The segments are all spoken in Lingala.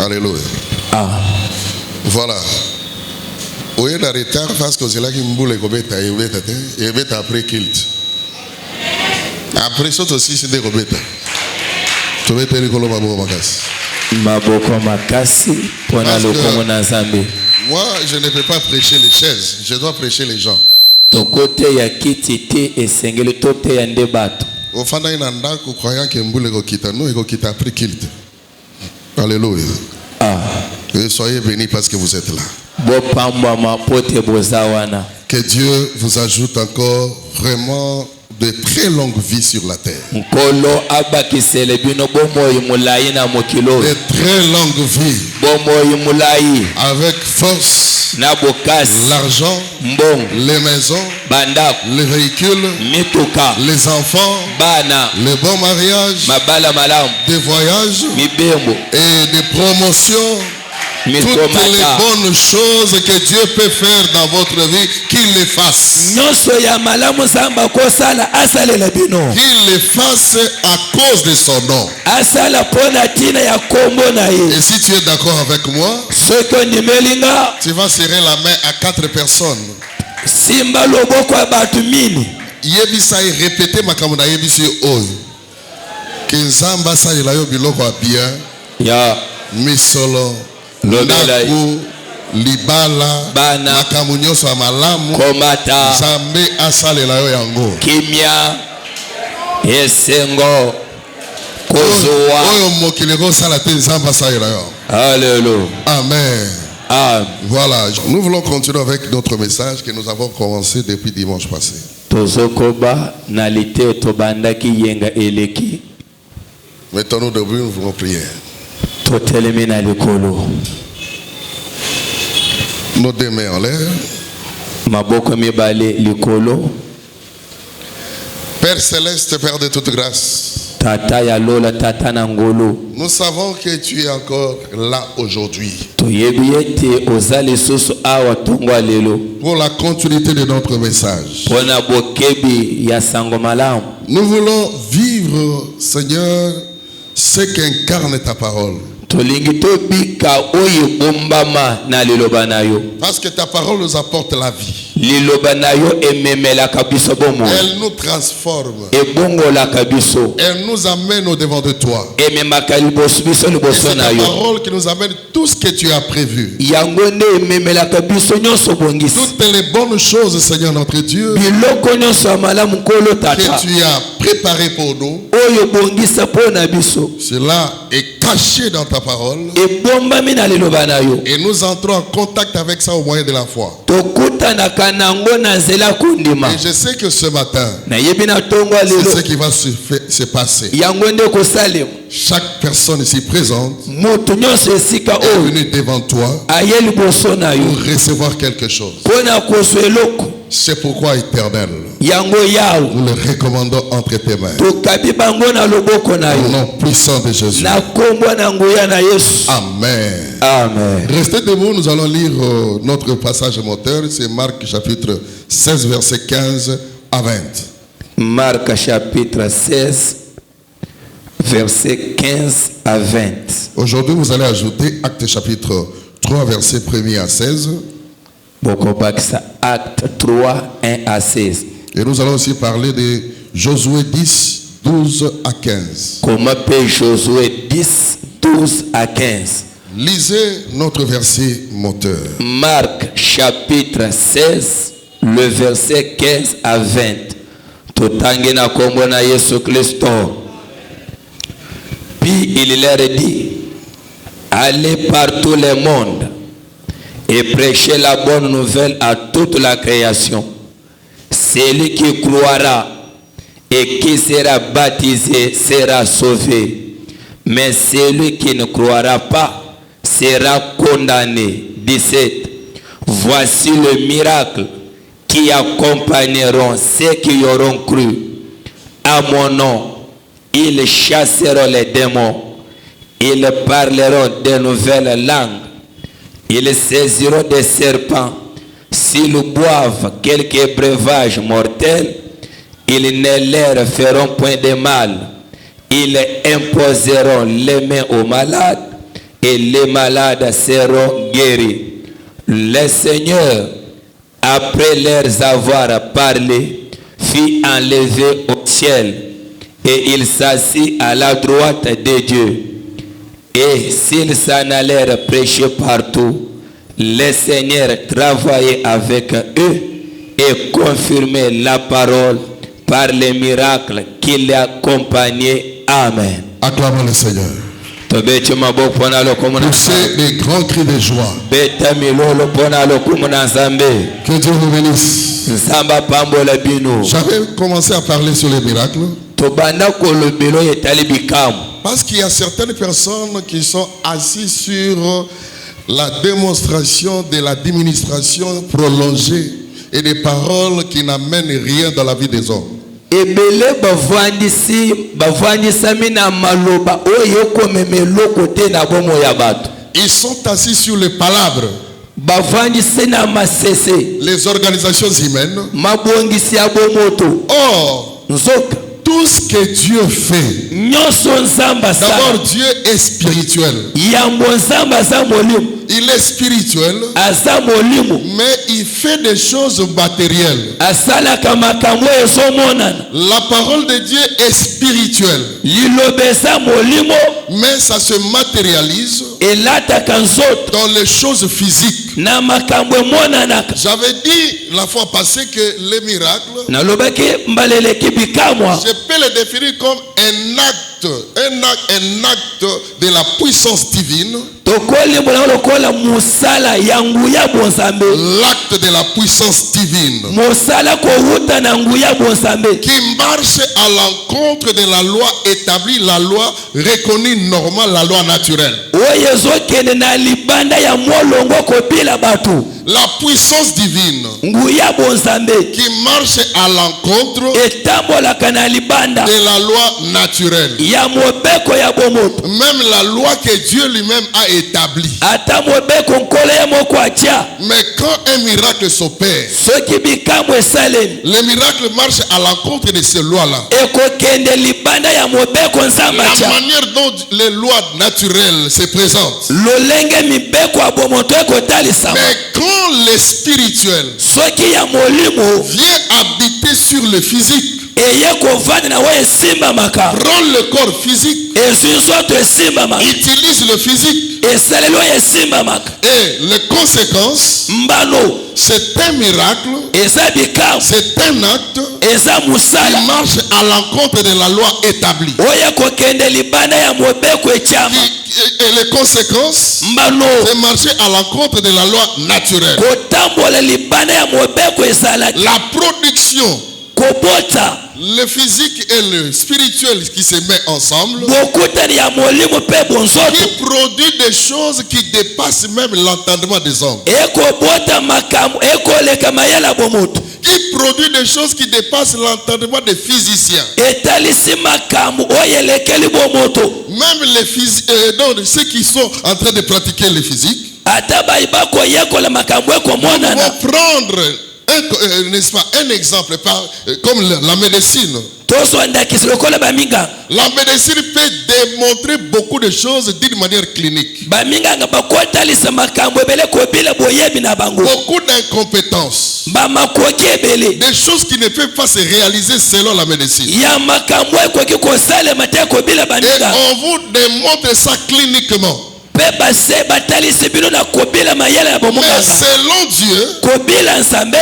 Alléluia. Ah. Voilà. Au lieu de retard, parce que c'est là qu'il me boule et bête après kilt. Après ça aussi c'est des robeta. Tu veux te rigoler Maboko makasi pona lokomo na Nzambe. Moi, je ne peux pas prêcher les chaises, je dois prêcher les gens. To côté ya kiti te esengeli to te ya ndebato. Au fond d'un ndako croyant que mboule ko kita no ko kita après kilt. Alléluia. Ah. Et soyez bénis parce que vous êtes là. Bo pamba ma pote bozawana. Que Dieu vous ajoute encore vraiment de très longues vies sur la terre. De très longues vies. Avec force, l'argent, les maisons, les véhicules, les enfants, les bons mariages, des voyages et des promotions. Toutes les bonnes choses que Dieu peut faire dans votre vie, qu'il les fasse. Qu'il les fasse à cause de son nom. Et si tu es d'accord avec moi, tu vas serrer la main à 4 personnes. Yebisa répéter ma kamuna yebisi oy. Kenzamba sa ilayo biloko abia. Ya misolo. Ndaku, libala, makamu nyonso ya malamu, komata, Nzambe asalela yo yango. Kimia, esengo, kozoa. Oyo mokili ko sala te Nzambe asalela yo. Alléluia. Amen. Amen. Voilà, nous voulons continuer avec notre message que nous avons commencé depuis dimanche passé. Tozokoba nalite tobandaki yenga eleki. Mettons-nous debout, nous voulons prier. Nos deux mains en l'air. Père céleste, Père de toute grâce, nous savons que tu es encore là aujourd'hui pour la continuité de notre message. Nous voulons vivre, Seigneur, ce qu'incarne ta parole. Parce que ta parole nous apporte la vie. Elle nous transforme. Elle nous amène au devant de toi. Et c'est ta parole qui nous amène tout ce que tu as prévu. Toutes les bonnes choses, Seigneur notre Dieu, que tu as préparées pour nous. Cela est caché dans ta parole. Et nous entrons en contact avec ça au moyen de la foi. Et je sais que ce matin, c'est ce qui va se passer. Chaque personne ici présente est venue devant toi pour recevoir quelque chose. C'est pourquoi, Éternel, nous le recommandons entre tes mains. Au nom puissant de Jésus. Amen. Amen. Restez debout, nous allons lire notre passage moteur. C'est Marc chapitre 16, verset 15 à 20. Marc chapitre 16, verset 15 à 20. Aujourd'hui, vous allez ajouter Acte chapitre 3, verset 1 à 16. Acte 3, 1 à 16. Et nous allons aussi parler de Josué 10, 12 à 15. Comment peut Josué 10, 12 à 15? Lisez notre verset moteur. Marc chapitre 16, le verset 15 à 20. Totangena kombona Yesu Christo. Puis il leur dit, allez par tout le monde et prêchez la bonne nouvelle à toute la création. Celui qui croira et qui sera baptisé sera sauvé. Mais celui qui ne croira pas sera condamné. 17. Voici le miracle qui accompagneront ceux qui auront cru. À mon nom, ils chasseront les démons. Ils parleront de nouvelles langues. Ils saisiront des serpents. S'ils boivent quelques breuvages mortels, ils ne leur feront point de mal. Ils imposeront les mains aux malades et les malades seront guéris. Le Seigneur, après leur avoir parlé, fit enlever au ciel et il s'assit à la droite de Dieu. Et s'ils s'en allèrent prêcher partout, le Seigneur travaillait avec eux et confirmait la parole par les miracles qui l'accompagnaient. Amen. Acclamons le Seigneur. Poussez des grands cris de joie. Que Dieu vous bénisse. J'avais commencé à parler sur les miracles. Parce qu'il y a certaines personnes qui sont assises sur la démonstration de l'administration prolongée et des paroles qui n'amènent rien dans la vie des hommes. Ils sont assis sur les palabres, les organisations humaines. Or, tout ce que Dieu fait, d'abord Dieu est spirituel. Il est spirituel, mais il fait des choses matérielles. La parole de Dieu est spirituelle, mais ça se matérialise dans les choses physiques. J'avais dit la fois passée que les miracles, je peux les définir comme un acte de la puissance divine. L'acte de la puissance divine qui marche à l'encontre de la loi établie, la loi reconnue normale, la loi naturelle. La puissance divine qui marche à l'encontre de la loi naturelle. Même la loi que Dieu lui-même a établie. Mais quand un miracle s'opère, le miracle marche à l'encontre de ces lois-là. La manière dont les lois naturelles se présentent. Mais quand le spirituel vient habiter sur le physique, rend le corps physique, utilise le physique, et les conséquences, c'est un miracle, c'est un acte qui marche à l'encontre de la loi établie. Et les conséquences, c'est marcher à l'encontre de la loi naturelle. La production, le physique et le spirituel qui se mettent ensemble, qui produit des choses qui dépassent même l'entendement des hommes. Qui produit des choses qui dépassent l'entendement des physiciens. Même les ceux qui sont en train de pratiquer le physique vont prendre n'est-ce pas, un exemple comme la médecine. La médecine peut démontrer beaucoup de choses d'une manière clinique. Beaucoup d'incompétences. Des choses qui ne peuvent pas se réaliser selon la médecine. Et on vous démontre ça cliniquement. Mais selon Dieu,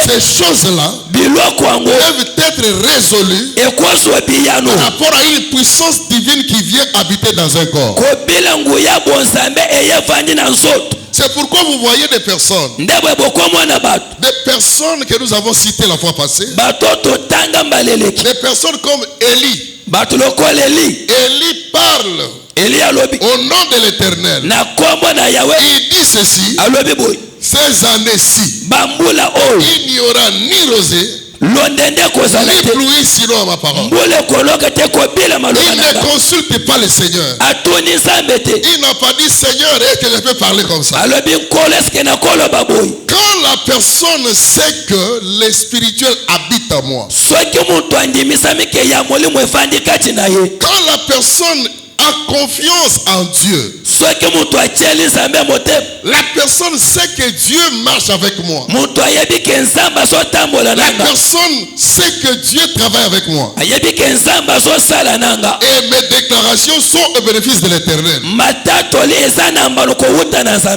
ces choses-là peuvent être résolues par rapport à une puissance divine qui vient habiter dans un corps. C'est pourquoi vous voyez des personnes que nous avons citées la fois passée, des personnes comme Élie. Élie parle au nom de l'Éternel. Il dit ceci: ces années-ci, il n'y aura ni rosée ni pluie sinon à ma parole. Il ne consulte pas le Seigneur. Il n'a pas dit Seigneur, est-ce que je peux parler comme ça? Quand la personne sait que le spirituel habite en moi, quand la personne a confiance en Dieu, La personne sait que Dieu marche avec moi. La personne sait que Dieu travaille avec moi. Et mes déclarations sont au bénéfice de l'Éternel.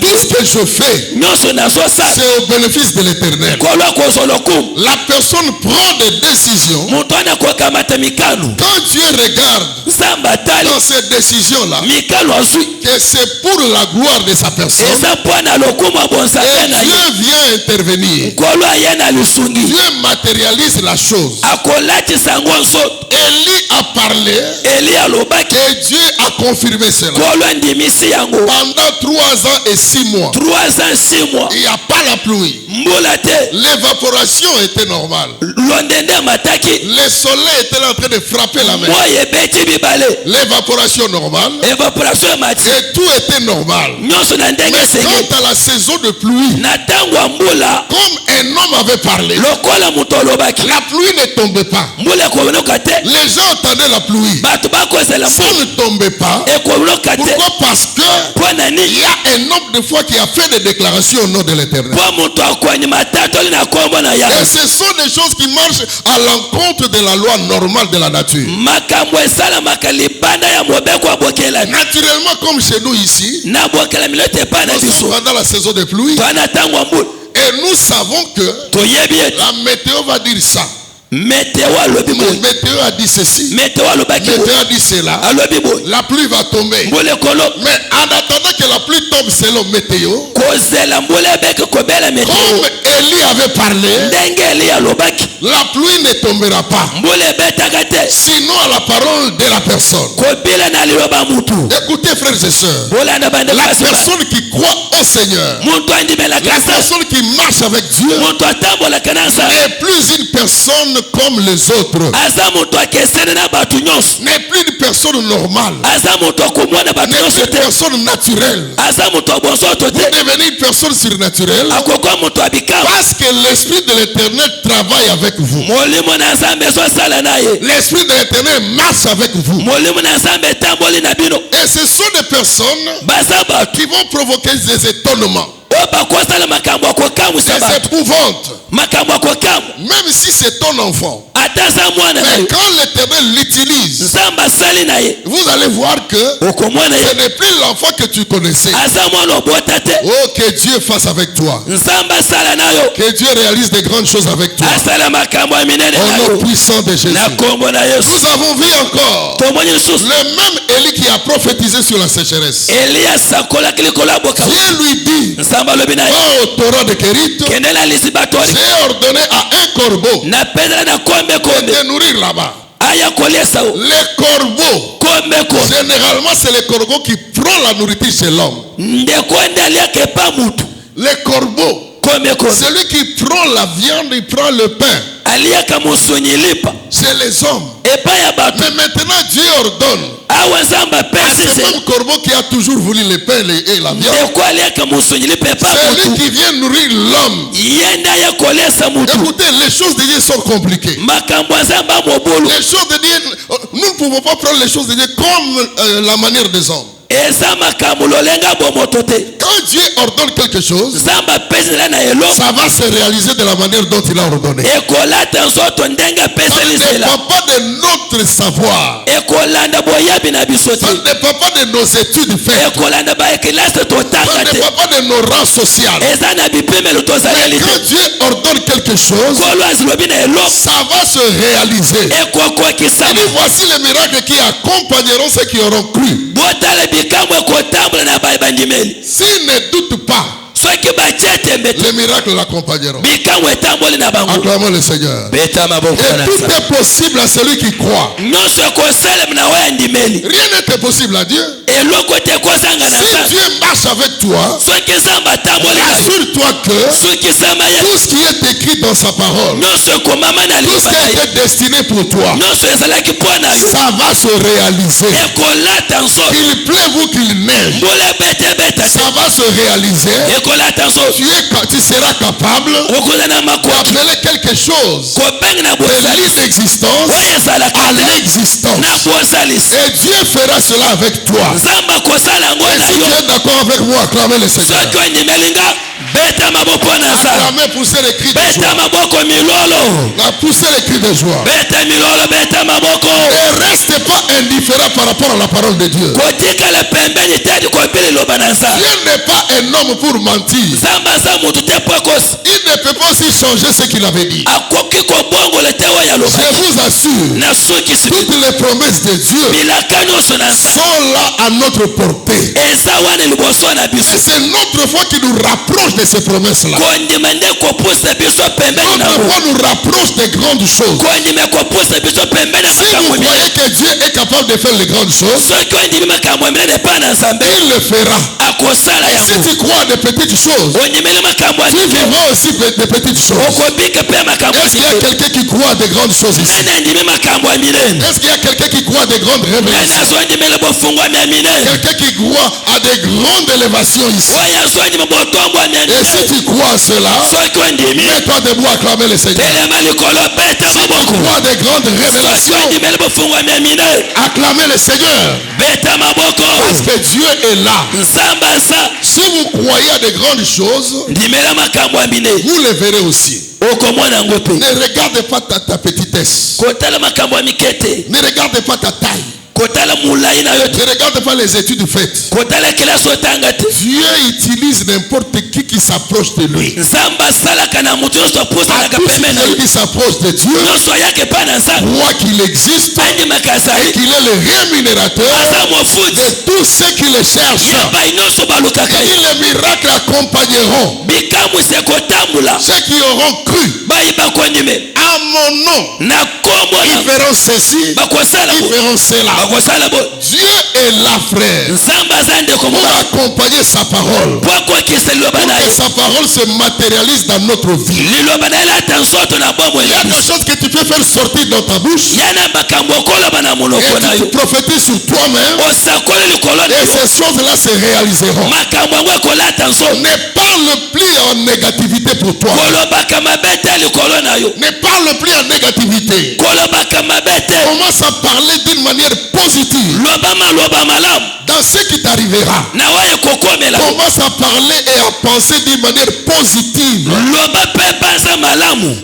Tout ce que je fais, c'est au bénéfice de l'Éternel. La personne prend des décisions. Quand Dieu regarde dans ces décisions-là, que c'est pour la gloire de sa personne, et Dieu vient intervenir. Dieu matérialise la chose. Élie a parlé et Dieu a confirmé cela. Pendant 3 ans et 6 mois, il n'y a pas la pluie. L'évaporation était normale. Le soleil était en train de frapper la mer. L'évaporation normale. Et tout était normal. Mais quant à la saison de pluie, comme un homme avait parlé, la pluie ne tombait pas. Les gens attendaient la pluie. Ça ne tombait pas. Pourquoi? Parce que il y a un nombre de fois qui a fait des déclarations au nom de l'Éternel. Et ce sont des choses qui marchent à l'encontre de la loi normale de la nature. Naturellement, comme chez nous ici, nous sommes pendant la saison de pluie. Et nous savons que la météo va dire ça. Météo a dit ceci. Météo a dit cela. La pluie va tomber. Mais en attendant que la pluie tombe selon météo, comme Élie avait parlé, la pluie ne tombera pas. Sinon à la parole de la personne. Écoutez frères et sœurs, la personne qui croit au Seigneur, la personne qui marche avec Dieu, n'est plus une personne comme les autres. N'est plus une personne normale. N'est plus une personne naturelle. Vous devenez une personne surnaturelle parce que l'Esprit de l'Éternel travaille avec vous. L'Esprit de l'Éternel marche avec vous. Et ce sont des personnes qui vont provoquer des étonnements, des épouvantes. Même si c'est ton enfant, mais quand l'Éternel l'utilise, vous allez voir que ce n'est plus l'enfant que tu connaissais. Oh, que Dieu fasse avec toi. Que Dieu réalise des grandes choses avec toi. Au nom puissant de Jésus. Nous avons vu encore le même Élie qui a prophétisé sur la sécheresse. Dieu lui dit, va au torrent de Kérit, j'ai ordonné à un corbeau de te nourrir là-bas. Les corbeaux, généralement c'est les corbeaux qui prennent la nourriture chez l'homme. Les corbeaux, celui qui prend la viande, il prend le pain. C'est les hommes. Mais maintenant Dieu ordonne à ce même corbeau qui a toujours voulu le pain et la viande, celui qui vient nourrir l'homme. Écoutez, les choses de Dieu sont compliquées. Les choses de Dieu, nous ne pouvons pas prendre les choses de Dieu comme la manière des hommes. Quand Dieu ordonne quelque chose, ça va se réaliser de la manière dont il a ordonné. Ça ne dépend pas de notre savoir. Ça ne dépend pas de nos études faites. Ça ne dépend pas de nos rangs sociaux. Mais quand Dieu ordonne quelque chose, ça va se réaliser. Et voici les miracles qui accompagneront ceux qui auront cru. S'ils ne doutent pas, les miracles l'accompagneront. Acclamons le Seigneur. Et tout est possible à celui qui croit. Rien n'est possible à Dieu. Si Dieu marche avec toi, assure-toi que tout ce qui est écrit dans sa parole, tout ce qui est destiné pour toi, ça va se réaliser. Qu'il pleuve ou qu'il neige, ça va se réaliser. tu seras capable d'appeler quelque chose de l'inexistence à l'existence. Et Dieu fera cela avec toi. Et si tu es d'accord avec moi, acclamez le Seigneur. Acclamez, poussez les cris de joie. Poussez les cris de joie. Ne restez pas indifférent par rapport à la parole de Dieu. Dieu n'est pas un homme pour mentir. Il ne peut pas aussi changer ce qu'il avait dit. Je vous assure, toutes les promesses de Dieu sont là à notre portée. Et c'est notre foi qui nous rapproche de ces promesses-là. Notre foi nous rapproche des grandes choses. Si vous croyez que Dieu est capable de faire les grandes choses, il le fera. Et si tu crois des petites choses, tu vivras aussi des petites choses. Est-ce qu'il y a quelqu'un qui croit à des grandes choses ici? Est-ce qu'il y a quelqu'un qui croit à des grandes révélations? Quelqu'un qui croit à des grandes élévations ici? Et si tu crois à cela, mets-toi debout, acclamer le Seigneur. Si tu crois à des grandes révélations, acclamez le Seigneur. Parce que Dieu est là. Si vous croyez à des grandes choses, vous les verrez aussi. Ne regardez pas ta petitesse. Ne regardez pas ta taille. Ne regarde pas les études faites. Dieu utilise n'importe qui s'approche de lui. À tous ceux qui s'approchent de Dieu, croient qu'il existe et qu'il est le rémunérateur de tous ceux qui le cherchent. Et les miracles accompagneront ceux qui auront cru. À mon nom, ils feront ceci, ils feront cela. Dieu est là, frère, pour accompagner sa parole, pour que sa parole se matérialise dans notre vie. Il y a des choses que tu peux faire sortir dans ta bouche et tu prophétises sur toi-même et ces choses-là se réaliseront. Ne parle plus en négativité pour toi. Ne parle plus en négativité. Commence à parler d'une manière positive dans ce qui t'arrivera. Commence à parler et à penser d'une manière positive.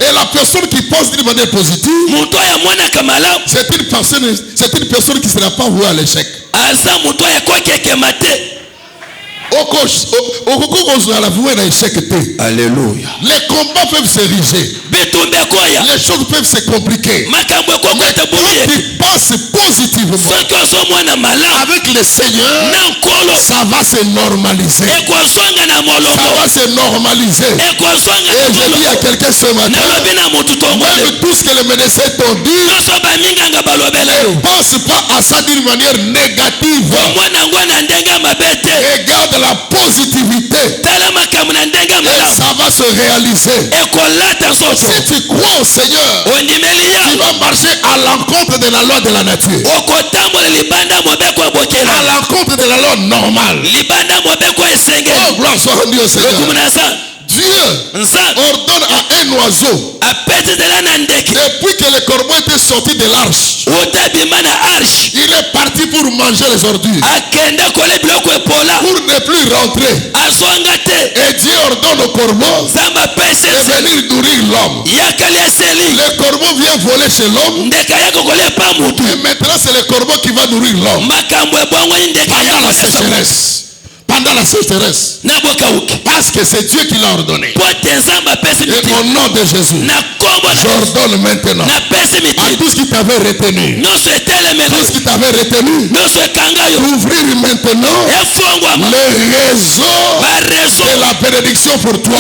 Et la personne qui pense d'une manière positive, c'est une personne qui ne sera pas vouée à l'échec. Alléluia. Les combats peuvent s'ériger. Les choses peuvent se compliquer. Mais quand tu penses positivement avec le Seigneur, ça va se normaliser. Ça va se normaliser. Et je dis à quelqu'un ce matin, même tout ce que les médecins t'ont dit, ne pense pas à ça d'une manière négative. Regarde la positivité et ça va se réaliser. Si tu crois au Seigneur, tu vas marcher à l'encontre de la loi de la nature, à l'encontre de la loi normale. Oh, gloire soit rendue au Seigneur. Dieu ordonne à un oiseau, depuis que le corbeau était sorti de l'arche, il est parti pour manger les ordures, pour ne plus rentrer. Et Dieu ordonne au corbeau de venir nourrir l'homme. Le corbeau vient voler chez l'homme, et maintenant c'est le corbeau qui va nourrir l'homme pendant la sécheresse. Pendant la sécheresse. Parce que c'est Dieu qui l'a ordonné. Et au nom de Jésus, j'ordonne maintenant à tous qui t'avaient retenu, tous qui t'avaient retenu, d'ouvrir maintenant le réseau de la bénédiction pour toi.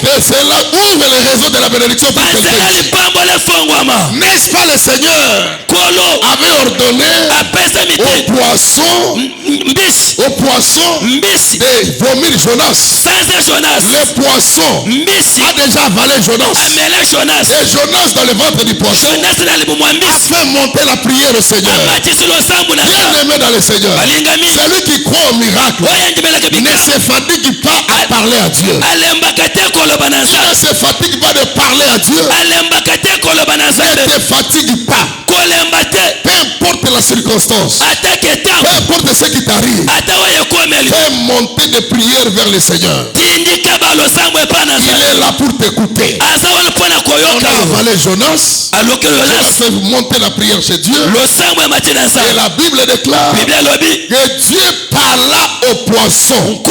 Que cela ouvre le réseau de la bénédiction pour quelqu'un. N'est-ce pas le Seigneur avait ordonné aux poissons de vomir Jonas. Le poisson a déjà avalé Jonas. Et Jonas dans le ventre du poisson a fait monter la prière au Seigneur. Bien Bien-aimé dans le Seigneur, celui qui croit au miracle ne se fatigue pas à parler à Dieu. Il ne se fatigue pas de parler à Dieu. Ne te fatigue pas. Peu importe la circonstance, peu importe ce qui t'arrive, fais monter des prières vers le Seigneur. Il est là pour t'écouter. On a avalé Jonas. Jonas fait monter la prière chez Dieu. Et la Bible déclare que Dieu parla au poisson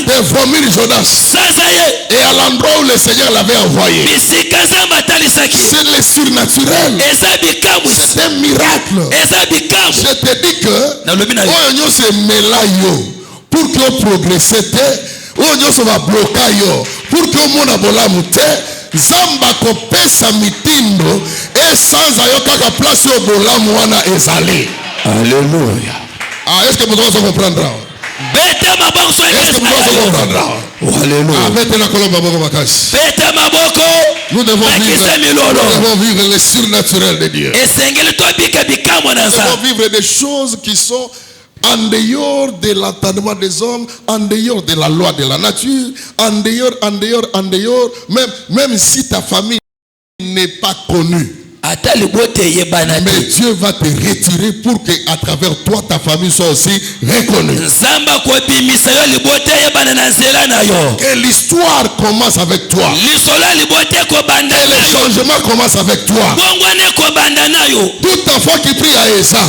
de vomir Jonas. Et à l'endroit où le Seigneur l'avait envoyé, c'est le surnaturel. C'est un miracle. Je te dis que pour que vous progressez, on va bloquer pour que le monde a Zamba kopesa mitindo et sans ayoka place au bolamu wana ezali. Alléluia. Ah, est-ce que vous devez comprendre? Est-ce que vous devez comprendre? Alléluia. Nous devons vivre le surnaturel de Dieu. Nous devons vivre des choses qui sont en dehors de l'entendement des hommes, en dehors de la loi de la nature, en dehors, même si ta famille n'est pas connue. Mais Dieu va te retirer pour que à travers toi ta famille soit aussi reconnue. Que l'histoire commence avec toi. Et le changement commence avec toi. Tout enfant qui prie à Esa,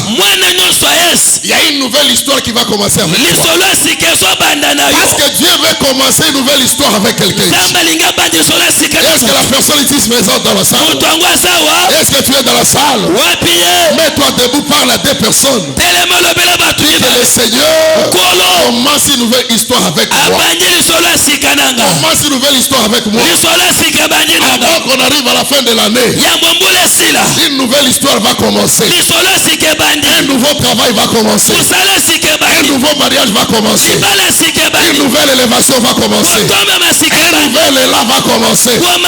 il y a une nouvelle histoire qui va commencer avec toi. Parce que Dieu veut commencer une nouvelle histoire avec quelqu'un. Est-ce que la personne ici présente dans la salle? Est-ce que tu es dans la salle? Mets-toi debout, parle à deux personnes. Dis le Seigneur, commence une nouvelle histoire avec moi. Commence une nouvelle histoire avec moi. Avant qu'on arrive à la fin de l'année, une nouvelle histoire va commencer. Un nouveau travail va commencer. Un nouveau mariage va commencer. Une nouvelle élévation va commencer. Un nouvel élan va commencer. Oh,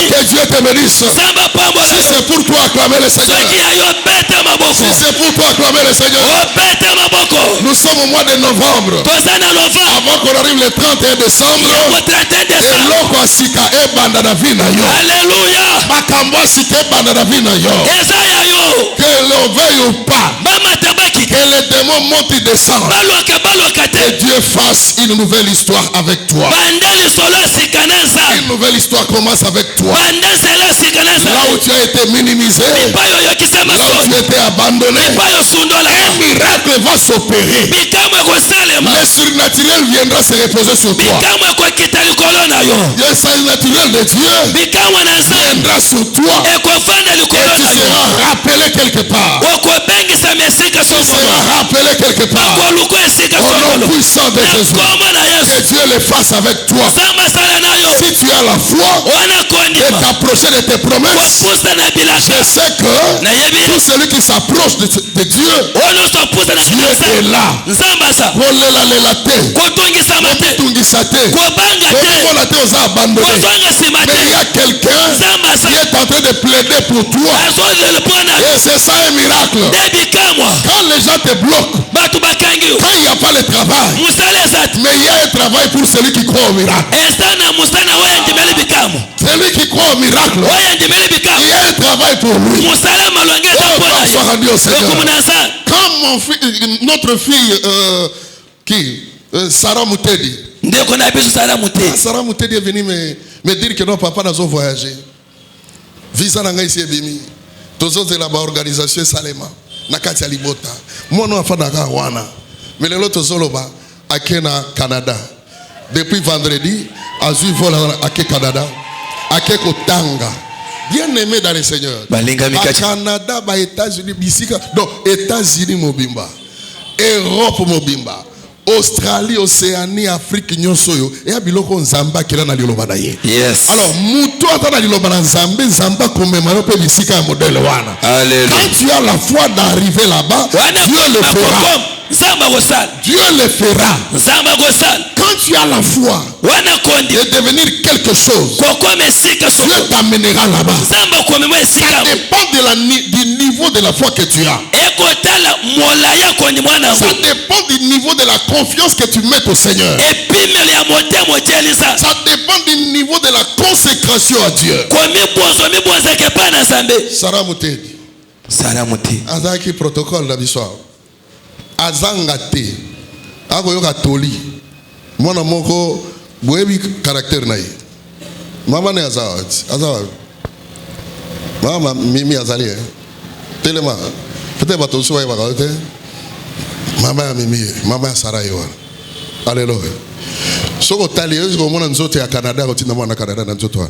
que Dieu te bénisse. Si c'est pour toi, acclamer le Seigneur. Si c'est pour toi, acclamer le Seigneur. Nous sommes au mois de novembre. Avant qu'on arrive le 31 décembre. Alléluia. Que l'on veuille ou pas, que les démons montent et descendent, que Dieu fasse une nouvelle histoire avec toi. Une nouvelle histoire commence avec toi. Là où tu as été minimisé, là où tu as été abandonné, un miracle va s'opérer. Le surnaturel viendra se reposer sur toi. Le surnaturel de Dieu viendra sur toi. Et tu seras rappelé quelque part. Tu seras rappelé quelque part. Au nom puissant de Jésus. Que Dieu le fasse avec toi. Si tu as la foi et t'approcher de tes promesses, je sais que tout celui qui s'approche de Dieu, Dieu est là. Mais il y a quelqu'un qui est en train de plaider pour toi. Et c'est ça un miracle. Quand les gens te bloquent, quand il n'y a pas le travail, mais il y a un travail pour celui qui croit au miracle. Celui qui croit au miracle, il y a un travail pour lui. Oh, soit rendu au Seigneur. Quand notre fille, Sarah Moutedi, Sarah Moutedi est venue me dire que non, papa n'a pas voyagé. Visa n'a pas ici bimi. Tous autres là-bas organisation Salema. Nakati alibota. Moi non afana wana. Mais l'autre soloba à Canada. Depuis vendredi, à vol à Canada, à Kotanga. Bien aimé dans le Seigneur. À Canada, aux États-Unis, donc États-Unis mobimba, Europe mobimba, Australie, Océanie, Afrique, Nyosoyo, et Abiloko Nzamba qui est dans l'Iloba. Yes. Alors, Moutou attend l'Iloba Nzamba, Nzamba comme Mano peut visiter un modèle wana. Quand tu as la foi d'arriver là-bas, Dieu le fera. Dieu le fera. Quand tu as la foi et devenir quelque chose, Dieu t'amènera là-bas. Ça dépend du niveau de la foi que tu as. Ça dépend du niveau de la confiance que tu mets au Seigneur. Ça dépend du niveau de la consécration à Dieu. Sarah Moutedi. Azaki protocole la biswa. Azangate. Agoyoka toli. Mwana moko boebi caractère naï. Mama ne azawat. Mama mimi azali. Telema. Peut-être bato soya bakote. Mama mimi, mama Sarah yo. Alléluia. Soko tali yo mona nzoto ya Canada ko tinda mwana Canada na nzoto.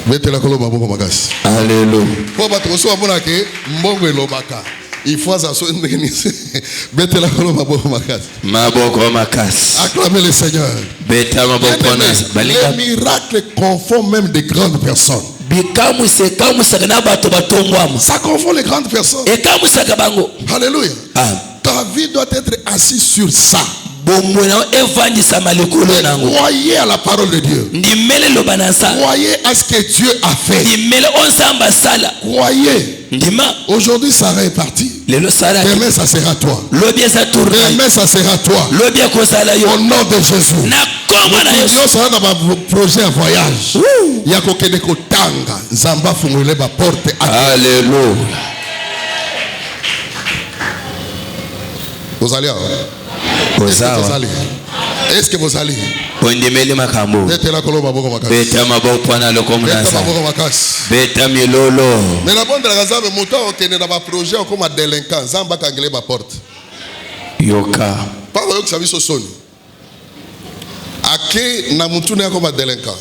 Betela kolo maboko makasi. Alléluia. Po bato soya mona ke mbongo elobaka. Il faut ça soit betela kolo maboko makasi. Maboko makasi. Acclamez le Seigneur. Beta maboko makasi. Les miracles confond même des grandes personnes. Ça confond les grandes personnes. Alléluia. Ta vie doit être assise sur ça. Croyez à la parole de Dieu. Croyez à ce que Dieu a fait. Croyez. Aujourd'hui Sarah est partie. Demain ça sera toi. Demain ça sera toi. Au nom de Jésus. Nous sommes dans un projet à voyage. Il y a quelqu'un qui tanga. Zamba fungule ba porte. Alléluia. Vous allez. Est-ce que vous allez? Mais la bonne de la Gazabe, moto qui est dans un projet comme un délinquant, Zamba kangele ba porte. Yoka. Pas que ça vit au son. Ake na mutune comme un délinquant.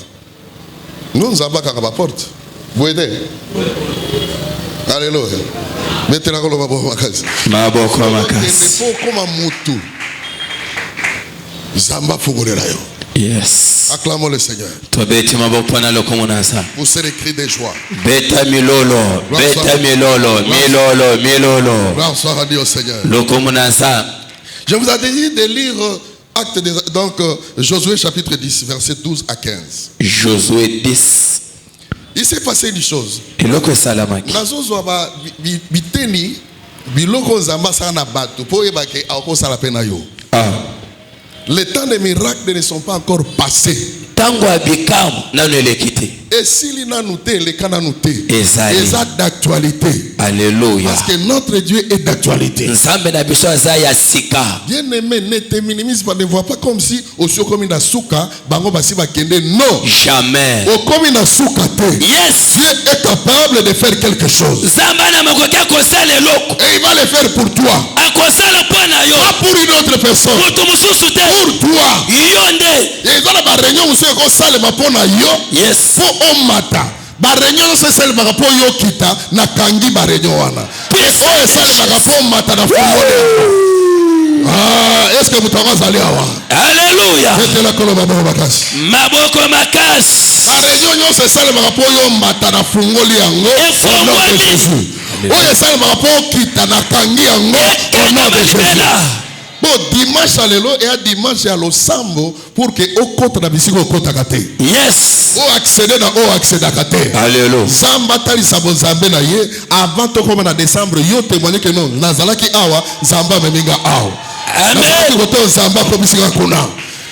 Nous Zamba kangele ba porte. Vous aidez? Alléluia. Mettez la colombe à Makasi. Maboko Makasi. Comme un moutou. Zamba Fugurela. Yes. Acclamons le Seigneur. Vous serez cris de joie. Beta milolo. Beta milolo. Milolo. Milolo. Gloire soit rendue au Seigneur. Je vous ai dit de lire acte de, donc Josué chapitre 10 verset 12 à 15. Josué 10. Il s'est passé une chose. Les temps des miracles ne sont pas encore passés. Et s'il y a noté, les canaux notés, ils ont d'actualité. Alléluia. Parce que notre Dieu est d'actualité. Bien aimé, ne te minimise pas, ne vois pas comme si au sur comme une souka, bango basi va kende. Non. Jamais. Au comme une souka te. Yes. Dieu est capable de faire quelque chose. Et il va le faire pour toi. Pas pour une autre personne. Pour toi. Et il va la réunion où c'est qu'on sale ma pona yo. Yes. Pour omata. Ba réunion c'est celle ma po yo kita na kangi ba réunion wana. Et oh sale ma po mata na fumone. Ah, est-ce que vous t'avez allé à voir? Alléluia. Mettez la colombe à Makas. Maboko Makas. La réunion c'est celle ma po yo mata na fungoli yango. Au nom de Jésus. Oh sale ma po kita na kangi yango. Au nom de Jésus. Bon, dimanche à l'élo et à dimanche à l'osambo pour que au côté de bisiko au côté kate. Yes. Au accéder dans au accéder kate. Alléluia. Zamba tali sabo zambe na ye avant to comme en décembre yo témoigner que non nazala ki awa zamba meminga awa. Amen. Nazala ki koto zamba ko bisika kuna.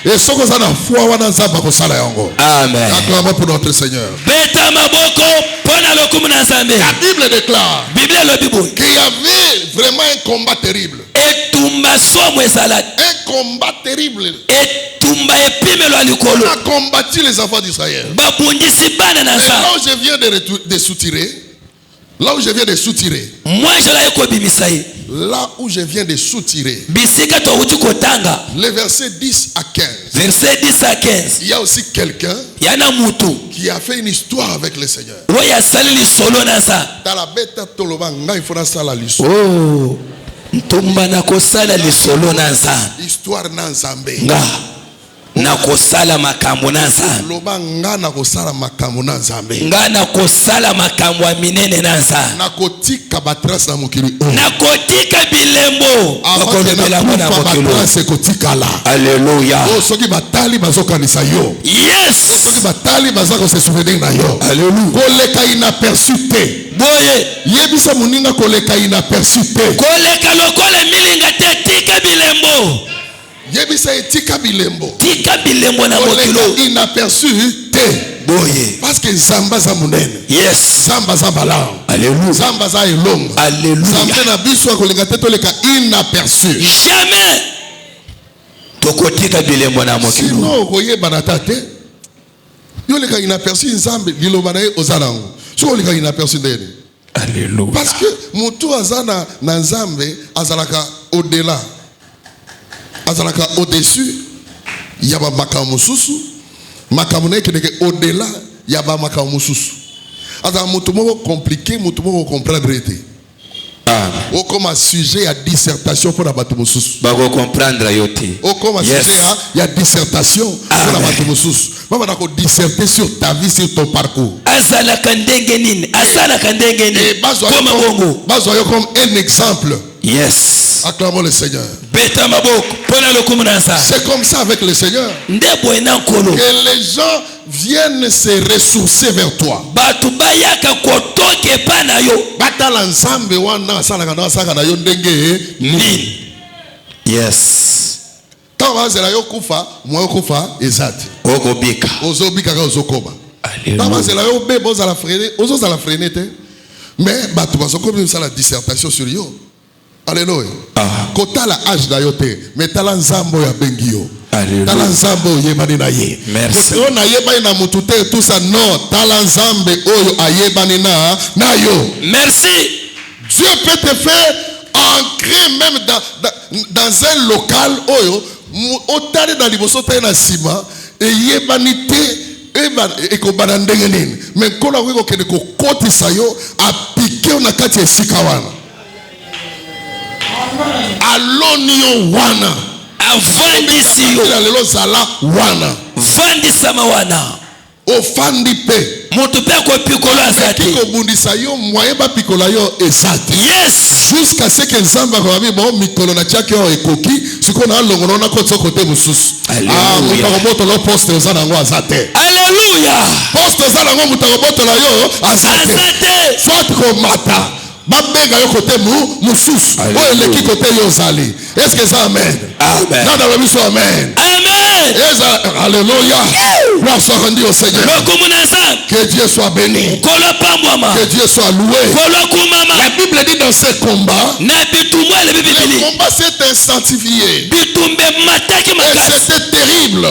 Et ce que ça n'a foi wana zamba ko sala yango. Amen. Acclamons pour notre Seigneur. Beta maboko pona lokumuna zambe. La Bible déclare. Bible le Bible. Qu'il y avait vraiment un combat terrible. Un combat terrible. On a combattu les enfants d'Israël. Et là où je viens de soutirer. Là où je viens de soutirer. Là où je viens de soutirer. Les versets 10 à 15. Verset 10 à 15. Il y a aussi quelqu'un qui a fait une histoire avec le Seigneur. Dans la bête toloba ngai fona sala liso. Oh. Histoire na nzambe. na kosala makambo na nzambe. Loba nga na kosala makambo na nzambe. Nga na kosala makambo ya minene na nzambe. Na kotika batrase na mokili. Na kotika bilembo. Akolobela na mokili. Batrase kotika la. Alléluia. Soki batali bazokanisa yo. Yes. Soki batali bazako se souvenir na yo. Alléluia. Koleka inaperçu te. Boye. Yebisa muninga koleka inaperçu te. Koleka lokole milinga te tika bilembo. Yebisa etika bilembo. Tika bilembo na mokilo. Inaperçu te. Boye. Parce que zamba za munene. Yes. Zamba za bala. Alléluia. Zamba za elonga. Alléluia. Zamba na biso akolinga te toleka inaperçu. Jamais. Tokotika bilembo na mokilo. Sinon koyeba na tate. Yo leka inaperçu nzambe liloba na ye ozanango. So leka inaperçu ndene. Alléluia. Parce que mutu azana na nzambe azalaka au-delà. Azalaka au-dessus. Yaba makambo susu. Makambo na ke au-delà yaba makambo mususu. Azala mutu moko compliqué, mutu moko comprendre te. O comme sujet à dissertation pour la bateau mususu. Bako comprendre yote. O comme sujet à dissertation pour la bateau mususu. Mama na ko disserter sur ta vie, sur ton parcours. Azala kandenge nini? Azala kandenge nini? Comme bongo. Bazo yo comme un exemple. Yes. Acclamons le Seigneur. Beta maboko. Pona lo kumunasa. C'est comme ça avec le Seigneur. Ndebo enankolo. Que les gens viennent se ressourcer vers toi. Batu bayaka kotoke pana yo. Batala nzambe wana salaka na saka na yo ndenge nini. Yes. Quand bazela yo kufa, moi kufa ezati. Okobika. Ozobika ka ozokoma. Alléluia. Quand bazela yo bebo za la freiner, ozo la freiner te. Mais batu bazokomi ça la dissertation sur yo. Alléluia. Kota la âge da yo te, mais tala nzambo ya bengi yo. Alléluia. Tala nzambo yebani na ye. Merci. On a yebani na mutu te tout ça non, tala nzambe oyo ayebani na yo. Merci. Dieu peut te faire ancrer même dans un local oyo otale dans liboso te na sima et yebani te et ko banandenge nini. Mais kola wiko kene ko kotisa yo apike na kati esika wana. Alonio wana avandisi yo lelo zala wana vandisa mawana ofandi pe moto pe ko pikolo azati ko bundisa yo moyen ba pikola yo ezati. Yes. Jusqu'à ce que nzamba ko abi bon mikolo na chake yo ekoki siko na longono na ko côté mususu. Mutako boto lo poste ozana ngo azate. Alléluia. Poste ozana ngo mutako boto la yo azate. Soit ko mata babega yo côté mususu o eleki côté yo zali. Est-ce que ça amen? Amen. Nada babi so amen. Amen. Alléluia. Gloire soit rendue au Seigneur. Que Dieu soit béni. Que Dieu soit loué. La Bible dit dans ce combat, le combat s'est intensifié. Et c'était terrible.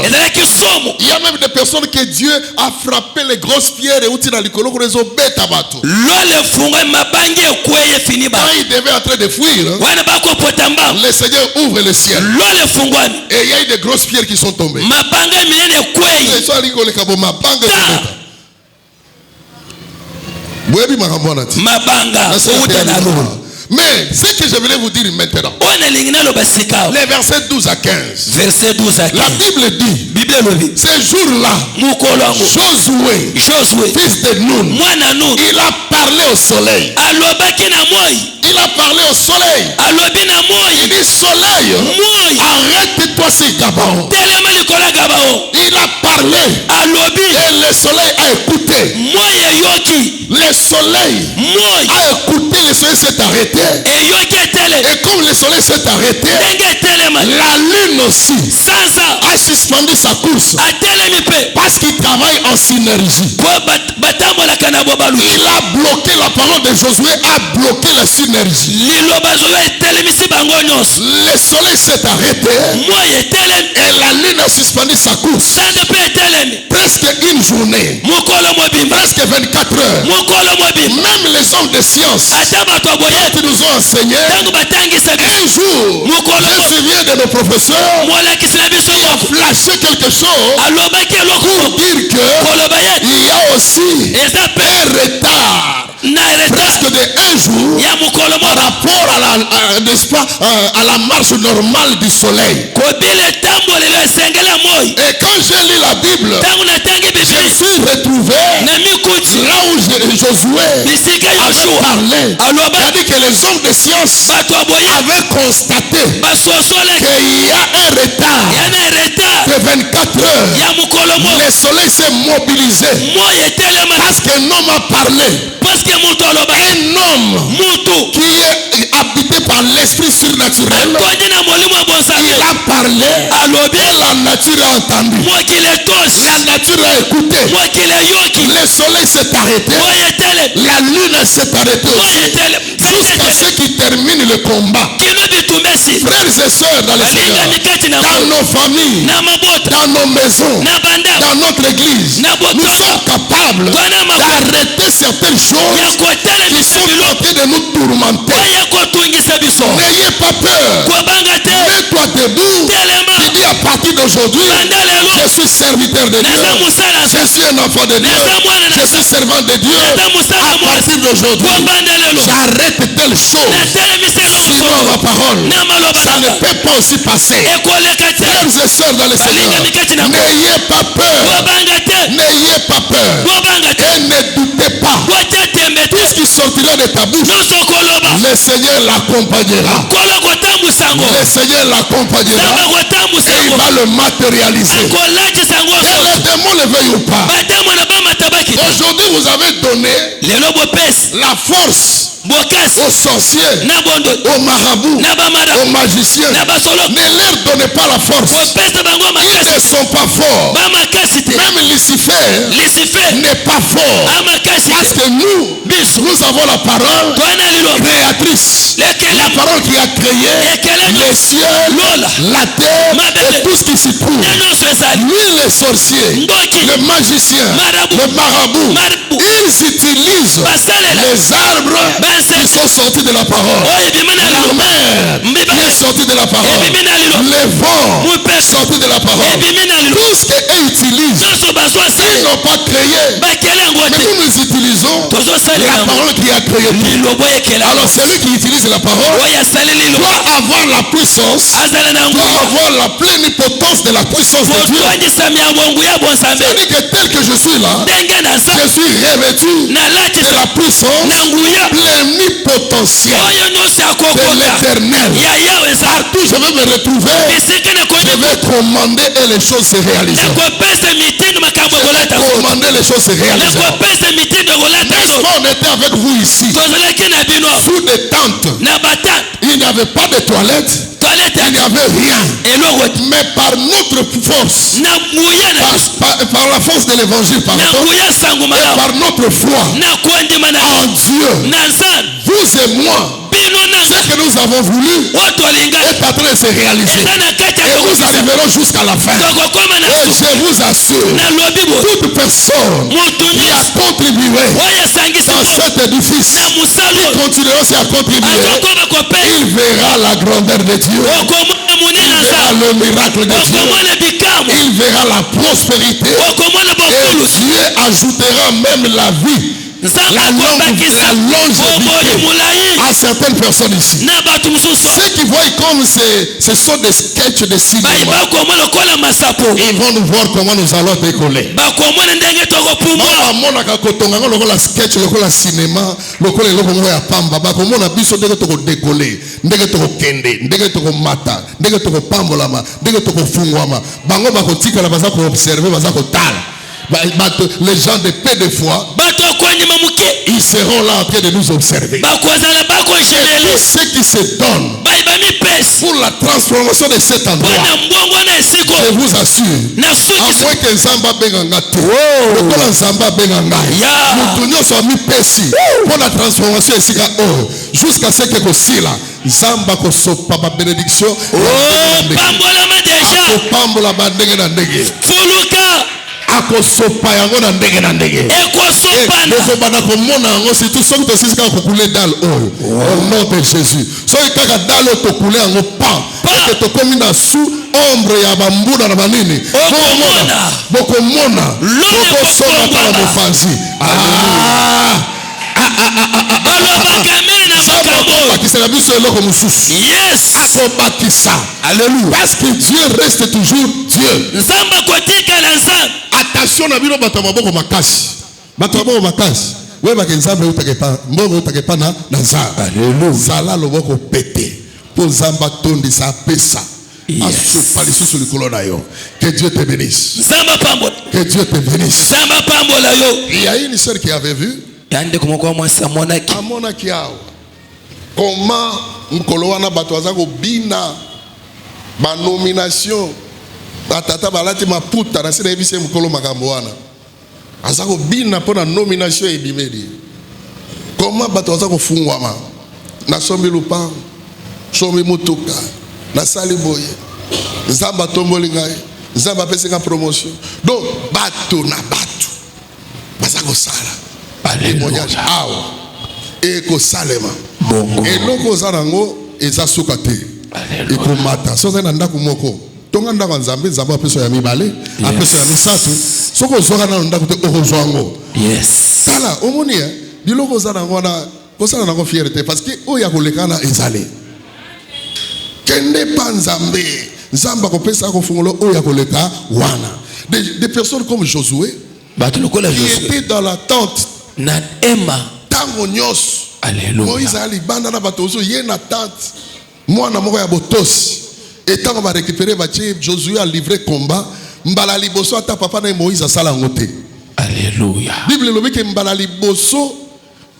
Il y a même des personnes que Dieu a frappé les grosses pierres et outils dans les colons les ont bêtes à bateau. Quand il devait entrer de fuir, le Seigneur ouvre le ciel. Et il y a eu des grosses pierres qui sont tombées. Mais ce que je voulais vous dire maintenant, les versets 12 à 15, la Bible dit, ce jour-là, Josué, fils de Nun, il a parlé au soleil. Il a parlé au soleil. Il dit soleil, arrête-toi ces Gabaon. Il a parlé et le soleil a écouté. Le soleil a écouté, le soleil s'est arrêté. Et comme le soleil s'est arrêté, la lune aussi a suspendu sa course. Parce qu'il travaille en synergie. Il a bloqué la parole de Josué, a bloqué la synergie. Le soleil s'est arrêté et la lune a suspendu sa course. Presque une journée, presque 24 heures. Même les hommes de science qui nous ont enseigné, un jour, je me souviens de nos professeurs qui ont flashé quelque chose pour dire qu'il y a aussi un retard presque de un jour par rapport à la marche normale du soleil. Et quand j'ai lu la Bible, je me suis retrouvé là où Josué avait parlé. Il a dit que les hommes de science avaient constaté qu'il y a un retard de 24 heures. Le soleil s'est mobilisé parce qu'un homme a parlé. Un homme qui est habité par l'esprit surnaturel, il a parlé et la nature a entendu. La nature a écouté. Le soleil s'est arrêté. La lune s'est arrêtée aussi. Jusqu'à ce qu'il termine le combat. Frères et sœurs dans le Seigneur, dans nos familles, dans nos maisons, dans notre église, nous sommes capables d'arrêter certaines choses qui sont en train de nous tourmenter. N'ayez pas peur. Mets-toi debout. Tu dis à partir d'aujourd'hui, je suis serviteur de Dieu. Je suis un enfant de Dieu. Je suis servant de Dieu. À partir d'aujourd'hui, j'arrête telle chose. Sinon ma parole, ça ne peut pas aussi passer. Frères et sœurs dans le Seigneur, n'ayez pas peur. N'ayez pas peur. Et ne doutez pas. Tout ce qui sortira de ta bouche, le Seigneur l'accompagnera. Le Seigneur l'accompagnera et il va le matérialiser. Que les démons le veuillent ou pas. Aujourd'hui vous avez donné la force aux sorciers, aux marabouts, aux magiciens. Ne leur donnez pas la force. Ils ne sont pas forts. Même Lucifer n'est pas fort. Parce que nous avons la parole créatrice. La parole qui a créé les cieux, la terre et tout ce qui s'y trouve. Lui, les sorciers, les magiciens, les marabouts, ils utilisent les arbres qui sont sortis de la parole. La mer qui est sortie de la parole. Les vents sortis de la parole. Tout ce qu'ils utilisent, ils n'ont pas créé. Mais nous utilisons la parole qui a créé tout. Alors celui qui utilise la parole doit avoir la puissance, doit avoir la plénipotence de la puissance de Dieu. C'est-à-dire que tel que je suis là, je suis revêtu de la puissance plénipotentielle de l'éternel. Partout je vais me retrouver, je vais commander et les choses se réaliseront. Je vais commander les choses se réaliseront. N'est-ce pas, on était avec vous ici sous des tentes. Il n'y avait pas de toilettes. Il n'y avait rien. Mais par notre force, par la force de l'évangile, et par notre foi en Dieu, vous et moi, ce que nous avons voulu est en train de se réaliser. Et nous arriverons jusqu'à la fin. Et je vous assure, toute personne qui a contribué dans cet édifice, qui continuera aussi à contribuer, il verra la grandeur de Dieu. Il verra le miracle de Dieu. Il verra la prospérité. Et Dieu ajoutera même la vie, la longévité à certaines personnes ici. Ceux qui voient comme ce sont des sketchs de cinéma, ils vont nous voir comment nous allons décoller. Sketch lokola cinéma lokola eloko ya pamba bakomona biso ndenge toko décoller, ndenge toko kende, ndenge toko mata, ndenge toko pambolama, ndenge toko fungwama. Bango bakotikala baza ko observer, baza ko tala. Les gens de peu de foi, ils seront là en train de nous observer. Et tous ceux qui se donnent pour la transformation de cet endroit, je vous assure, à moins que Nzamba Benganga Nzamba Benganga nous sommes mis pessi pour la transformation ici jusqu'à ce que Kosila Nzamba Kosopa ma bénédiction Pambola Bandege na ndege akosopa yango na ndege na ndege ekozobana komona yango surtout soki tosisika kokule dal oyo au nom de Jésus soki kaka dal oyo tokule yango pan ete tokomi na sous ombre ya bambuna na banini bokomona bokosoma kala mofanzi. Yes. Alléluia. Parce que Dieu reste toujours Dieu. Attention à bino batamaboko makasi. Batamaboko makasi. Ouais ba kenzambe utakepa mbongo utakepa na nzamba. Alléluia. Zala loboko pété. Pour zamba tondi sa pesa. Yes. Que Dieu te bénisse. Que Dieu te bénisse. Il y a une sœur qui avait vu. Amona kiao. Comment Nkolowana Batwaza ko bina ba nomination batata balati maputa na sina ebise mkolo makamboana. Azako bina pona nomination ebimeli. Comment Batwaza ko fungwama na sombi lupa sombi mutuka na sali boye. Nzamba tomboli ngai, nzamba pesa promotion. Donc bato na bato. Bazako sala. Témoignage awa eko salema bongo eloko zanango eza sukate ekomata soza na ndako moko tonga ndako nzambe nzambe apeso ya mibale apeso ya misato soko zoka na ndako te okozwango yes kala omoni biloko zanango na kosala nango fierté parce que oya kolekana ezale kende pa nzambe nzamba kopesa ko fungolo oya koleka wana des personnes comme Josué qui était dans la tente na ema tango nyos. Alléluia. Moïse ali banda na batozo ye na tente mwana moko ya botosi et tango va récupérer batie Josué a livré combat mbala liboso ata papa na Moïse asala ngote. Alléluia. Bible lobi ke mbala liboso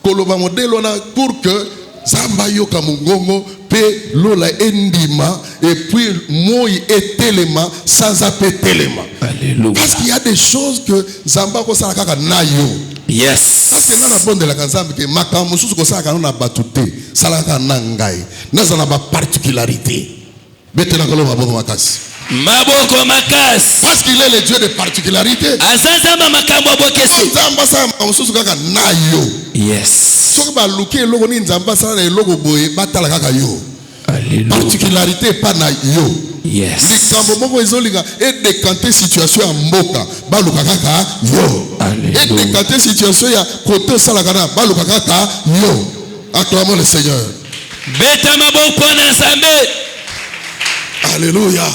koloba modelo na pour que zamba yoka mungongo pe lola endima et puis moi etelema sans apetelema. Alléluia. Parce qu'il y a des choses que zamba ko sala kaka nayo. Yes. Parce que na bonde la kanzambe ke makambo susu ko sala kana batute sala kana nangai naza na ba particularité betela kolo maboko makasi maboko makasi parce qu'il est le Dieu de particularité azanzama makambo abokesi nzamba sa mususu kaka nayo. Yes. Soko ba luke logo ni nzamba sa na logo boye batala kaka yo. Alléluia. Particularité pas na yo. Yes. Likambo moko ezolinga et décanter situation ya mboka baluka kaka yo. Et décanter situation ya côté salakana baluka kaka yo. Acclamons le Seigneur. Beta maboko na nzambe. Alléluia.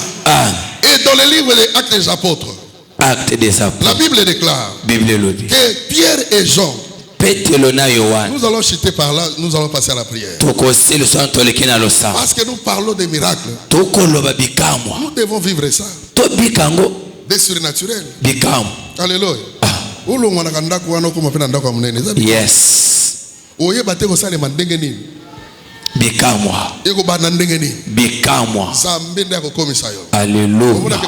Et dans le livre des Actes des Apôtres, la Bible déclare que Pierre et Jean, nous allons chuter par là, nous allons passer à la prière. Parce que nous parlons des miracles. Nous devons vivre ça. Des surnaturels. Alléluia. Yes. Bikamwa. Alléluia.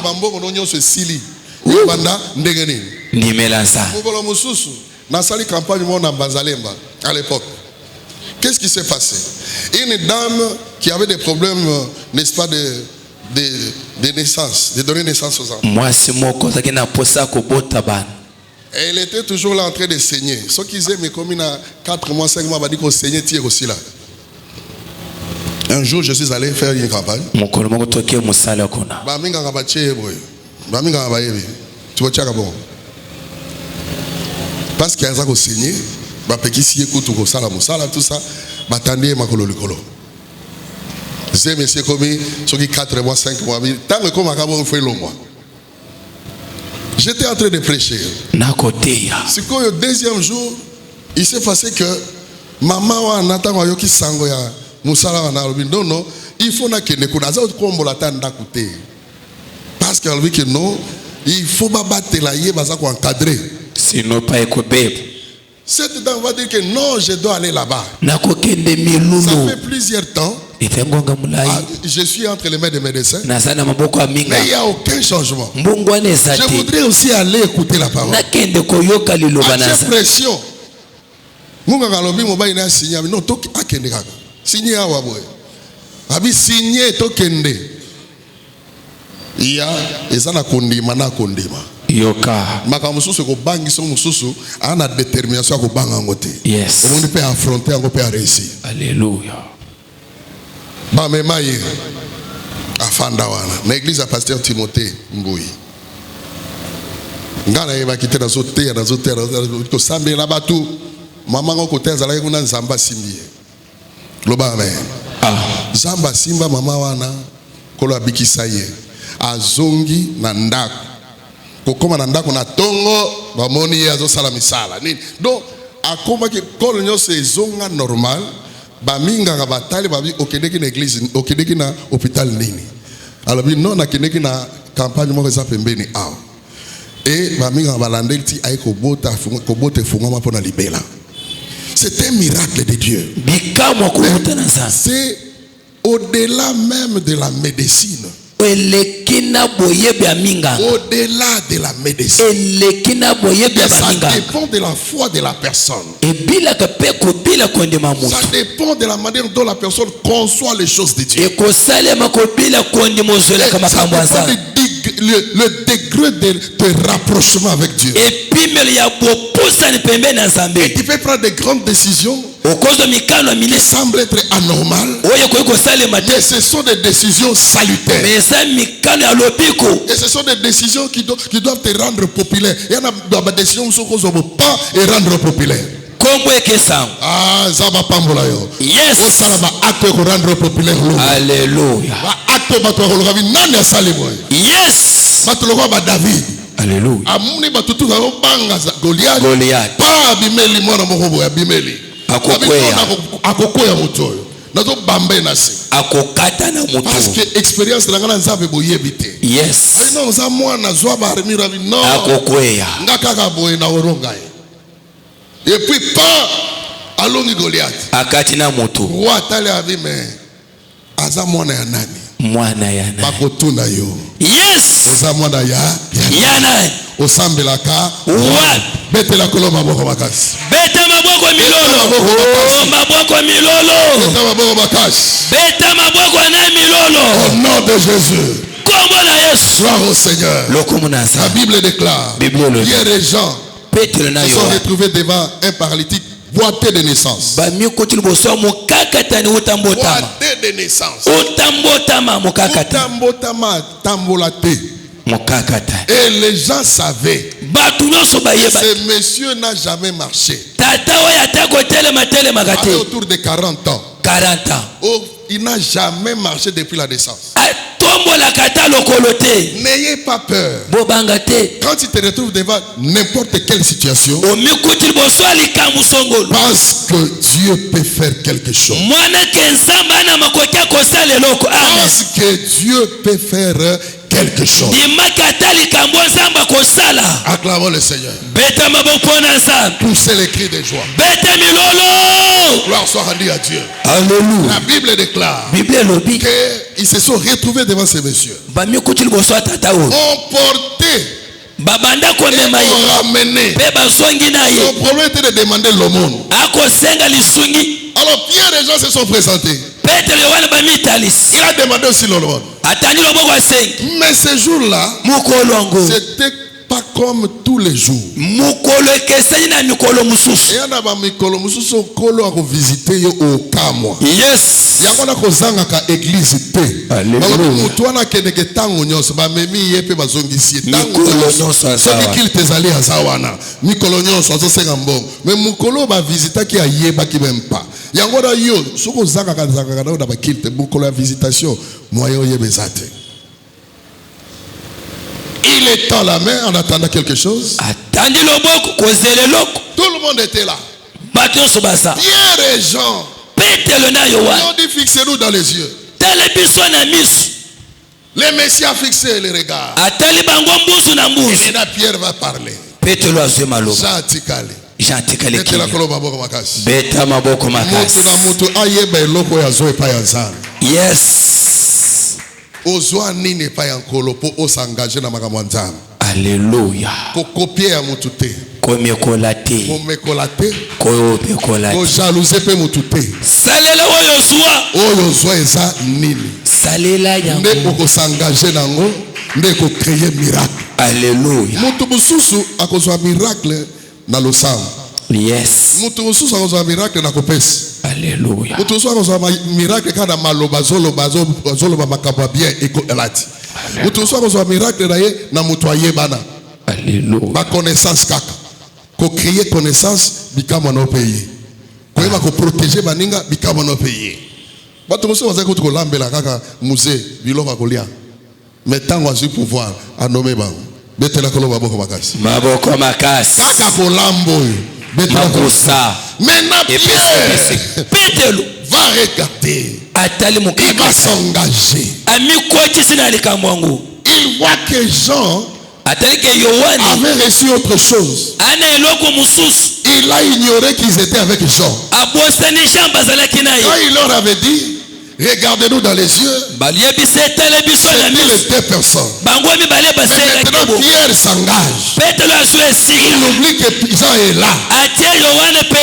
Nasali campagne mon Banzalemba à l'époque. Qu'est-ce qui s'est passé? Une dame qui avait des problèmes, n'est-ce pas, de naissance, de donner naissance aux enfants. Elle était toujours là en train de saigner. Ce qu'ils aiment, comme il a 4 mois, 5 mois, elle a dit qu'on saignait tire aussi là. Un jour, je suis allé faire une campagne. Parce qu'il y a un saigné, tout ça, c'est monsieur comme ceux qui 4 mois, 5 mois, tant que comme on fait le mois. J'étais en train de prêcher. C'est qu'au deuxième jour, il s'est passé que maman a n'attend yoki sango ya musala wana non non, il faut na kene kuna za kombo la tanda côté. Parce qu'elle dit que non, il faut pas battre la yé baza ko encadrer. Sinon pas écouter. Cette dame va dire que non, je dois aller là-bas. Ça fait plusieurs temps. Je suis entre les mains des médecins. Mais il n'y a aucun changement. Je voudrais aussi aller écouter la parole. J'ai pression. Non, signé à Waboy. Abi signé tokende. Il y a ezana kondima na kondima. Yoka. Makamususu ko bangi so mususu ana détermination ko banga ngote. Yes. On peut affronter, on peut réussir. Alléluia. Ba memaye afanda wana. Na église à pasteur Timothée Mbui. Ngana yeba kite na zote ko sambe na batu. Maman au côté azala kuna nzamba simbi. Loba amen. Zamba simba mama wana kolo abikisa ye. Azongi na ndako. Kokoma na ndako na tongo bamoni ye azosala misala. Nini? Donc akoma ke kolo nyose ezonga normal. Baminga nga batali babi okedeki na église, okedeki na hôpital nini. Alors bi non nakendeki na campagne mo eza pembeni awa. Et baminga balandeki ay ko bota fungama pona libela. C'est un miracle de Dieu. C'est au-delà même de la médecine. Au-delà de la médecine. Ça dépend de la foi de la personne. Ça dépend de la manière dont la personne conçoit les choses de Dieu. Ça dépend le degré de rapprochement avec Dieu. Et tu peux prendre des grandes décisions qui semblent être anormales, mais ce sont des décisions salutaires. Et ce sont des décisions qui doivent te rendre populaire. Il y en a des décisions qui ne sont pas et rendre populaire. Ah, ça va pas me yo. Yes. O sala ba acte ko rendre populaire. Alléluia. Ba acte ba to ko ravi nani asali boy. Yes. Ba to ko ba David. Alléluia. Amuni ba tutu ko banga Goliath. Goliath. Pa bimeli mwana moko boy bimeli. Akokoya moto. Nazo bambe na se. Akokata na moto. Parce que expérience la ngana nzabe boyebite. Yes. Ai non za mwana zwa ba remira bi non. Akokoya. Ngaka boy na oronga. Et puis pas alongi Goliath. Akatina moto. Roi tali avi mais aza mwana ya nani? Mwana ya nani? Bakotuna yo. Yes. Oza mwana ya nani? Osambelaka. What? Bete la kolo maboko makasi. Beta maboko milolo. Maboko milolo. Beta maboko makasi. Beta maboko na milolo. Au nom de Jésus. Gloire au Seigneur. La Bible déclare. Hier les gens se sont retrouvés devant un paralytique boité de naissance. Boité de naissance. Et les gens savaient que ce monsieur n'a jamais marché. Autour de 40 ans. Oh, il n'a jamais marché depuis la naissance. N'ayez pas peur. Quand tu te retrouves devant n'importe quelle situation, pense que Dieu peut faire quelque chose. Pense que Dieu peut faire quelque chose. Acclamons le Seigneur. Poussez les cris de joie. Gloire soit rendue à Dieu. Alléluia. La Bible déclare qu'ils se sont retrouvés devant ces messieurs. Emportés et ramenés. Son problème était de demander l'aumône. Alors bien les gens se sont présentés. Il a demandé aussi l'aumône. Mais ce jour-là, c'était pas comme tous les jours. Et on a mikolo mususu kolo a visité au Kamwa. Yes. Yangona kozanga ka église te. Mutu wana keneke tango nyonso ba memi yepe bazongisi tango nyonso. Soki kil tezali azawana. Mikolo nyonso azosenga mbongo. Mais mukolo ba visita ki ayeba ki mempa. Yangona yo soko zanga ka na ba kil te mukolo ya visitation moyo yebezate. Il est dans la main en attendant quelque chose. Tout le monde était là. Pierre et Jean ont dit fixez-nous dans les yeux. Le Messie a fixé les regards. Et maintenant Pierre va parler. Jean Tikali. Yes. Ozwa nini pa yankolo po osangaje na makambo nzambe. Alléluia. Ko copier ya mutu te. Ko mekola te. Ko mekola te. Ko pekola te. Ko jalouser pe mutu te. Salela oyo zwa. Oyo zwa eza nini? Salela yango. Nde ko sangaje nango, nde ko créer miracle. Alléluia. Mutu bususu akozwa miracle na losango. Yes. Mutu bususu akozwa miracle na kopesi. Alléluia. Mutu bususu akozwa miracle kana maloba zolo makaba bien eko elati. Mutu bususu akozwa miracle na ye na mutu ayebana. Alléluia. Ma connaissance kaka. ko créer connaissance bikama no pays. Ko yeba ko protéger baninga bikama no pays. Bato moso baza ko lambela kaka musée biloko kolia. Mais tant qu'on a pouvoir à nommer bango. Betela ko loba boko makasi. Maboko makasi. Kaka ko lambo. Betela ko sa. Maintenant Pierre va regarder. Il va s'engager. Il voit que Jean avait reçu autre chose. Il a ignoré qu'ils étaient avec Jean. Quand il leur avait dit, regardez-nous dans les yeux, c'était les deux personnes. Mais maintenant Pierre s'engage. Il oublie que Jean est là.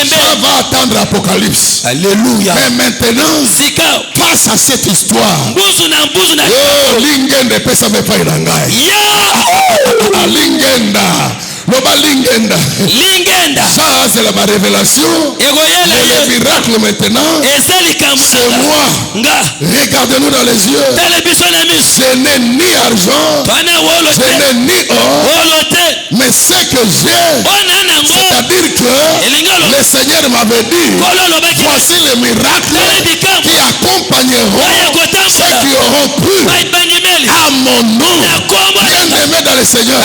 Jean va attendre l'Apocalypse. Alléluia. Mais maintenant, face à cette histoire, Lingenda pesa me pa irangai. Lingenda. Ça c'est la révélation. Le miracle maintenant, c'est moi. Regardez-nous dans les yeux. Je n'ai ni argent, je n'ai ni or, mais ce que j'ai, c'est-à-dire que le Seigneur m'avait dit, voici les miracles qui accompagneront ceux qui auront cru à mon nom. Bien-aimé dans le Seigneur,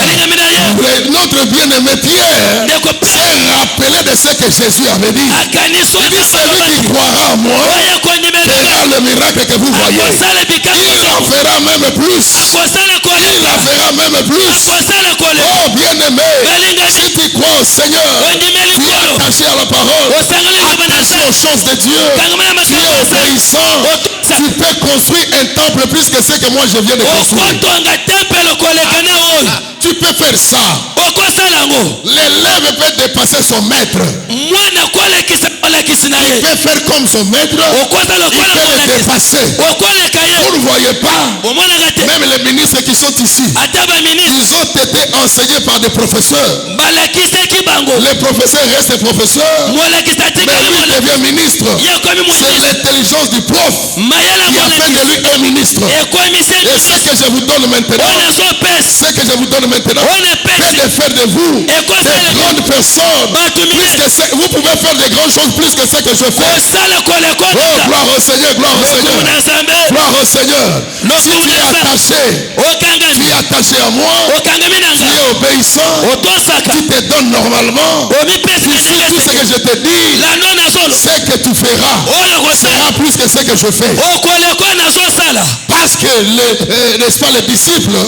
notre bien-aimé Pierre s'est rappelé de ce que Jésus avait dit. Il dit, celui qui croira en moi verra le miracle que vous voyez. Il en fera même plus. Il en fera même plus. Oh bien-aimé, si tu crois au Seigneur, tu es attaché à la parole, attaché aux choses de Dieu, tu es obéissant, tu peux construire un temple plus que ce que moi je viens de construire. Tu peux faire ça. L'élève peut dépasser son maître. Il peut faire comme son maître. Il peut le dépasser. Vous ne voyez pas. Même les ministres qui sont ici, ils ont été enseignés par des professeurs. Les professeurs restent professeurs, mais lui devient ministre. C'est l'intelligence du prof qui a fait de lui un ministre. Et ce que je vous donne maintenant, c'est de faire de vous des grandes personnes. Vous pouvez faire de grandes choses plus que ce que je fais. Oh, gloire au Seigneur, gloire au Seigneur. Gloire au Seigneur. Si tu es attaché à moi, tu es obéissant, tu te donnes normalement. Tu fais tout ce que je te dis, ce que tu feras sera plus que ce que je fais. Parce que n'est-ce pas, les disciples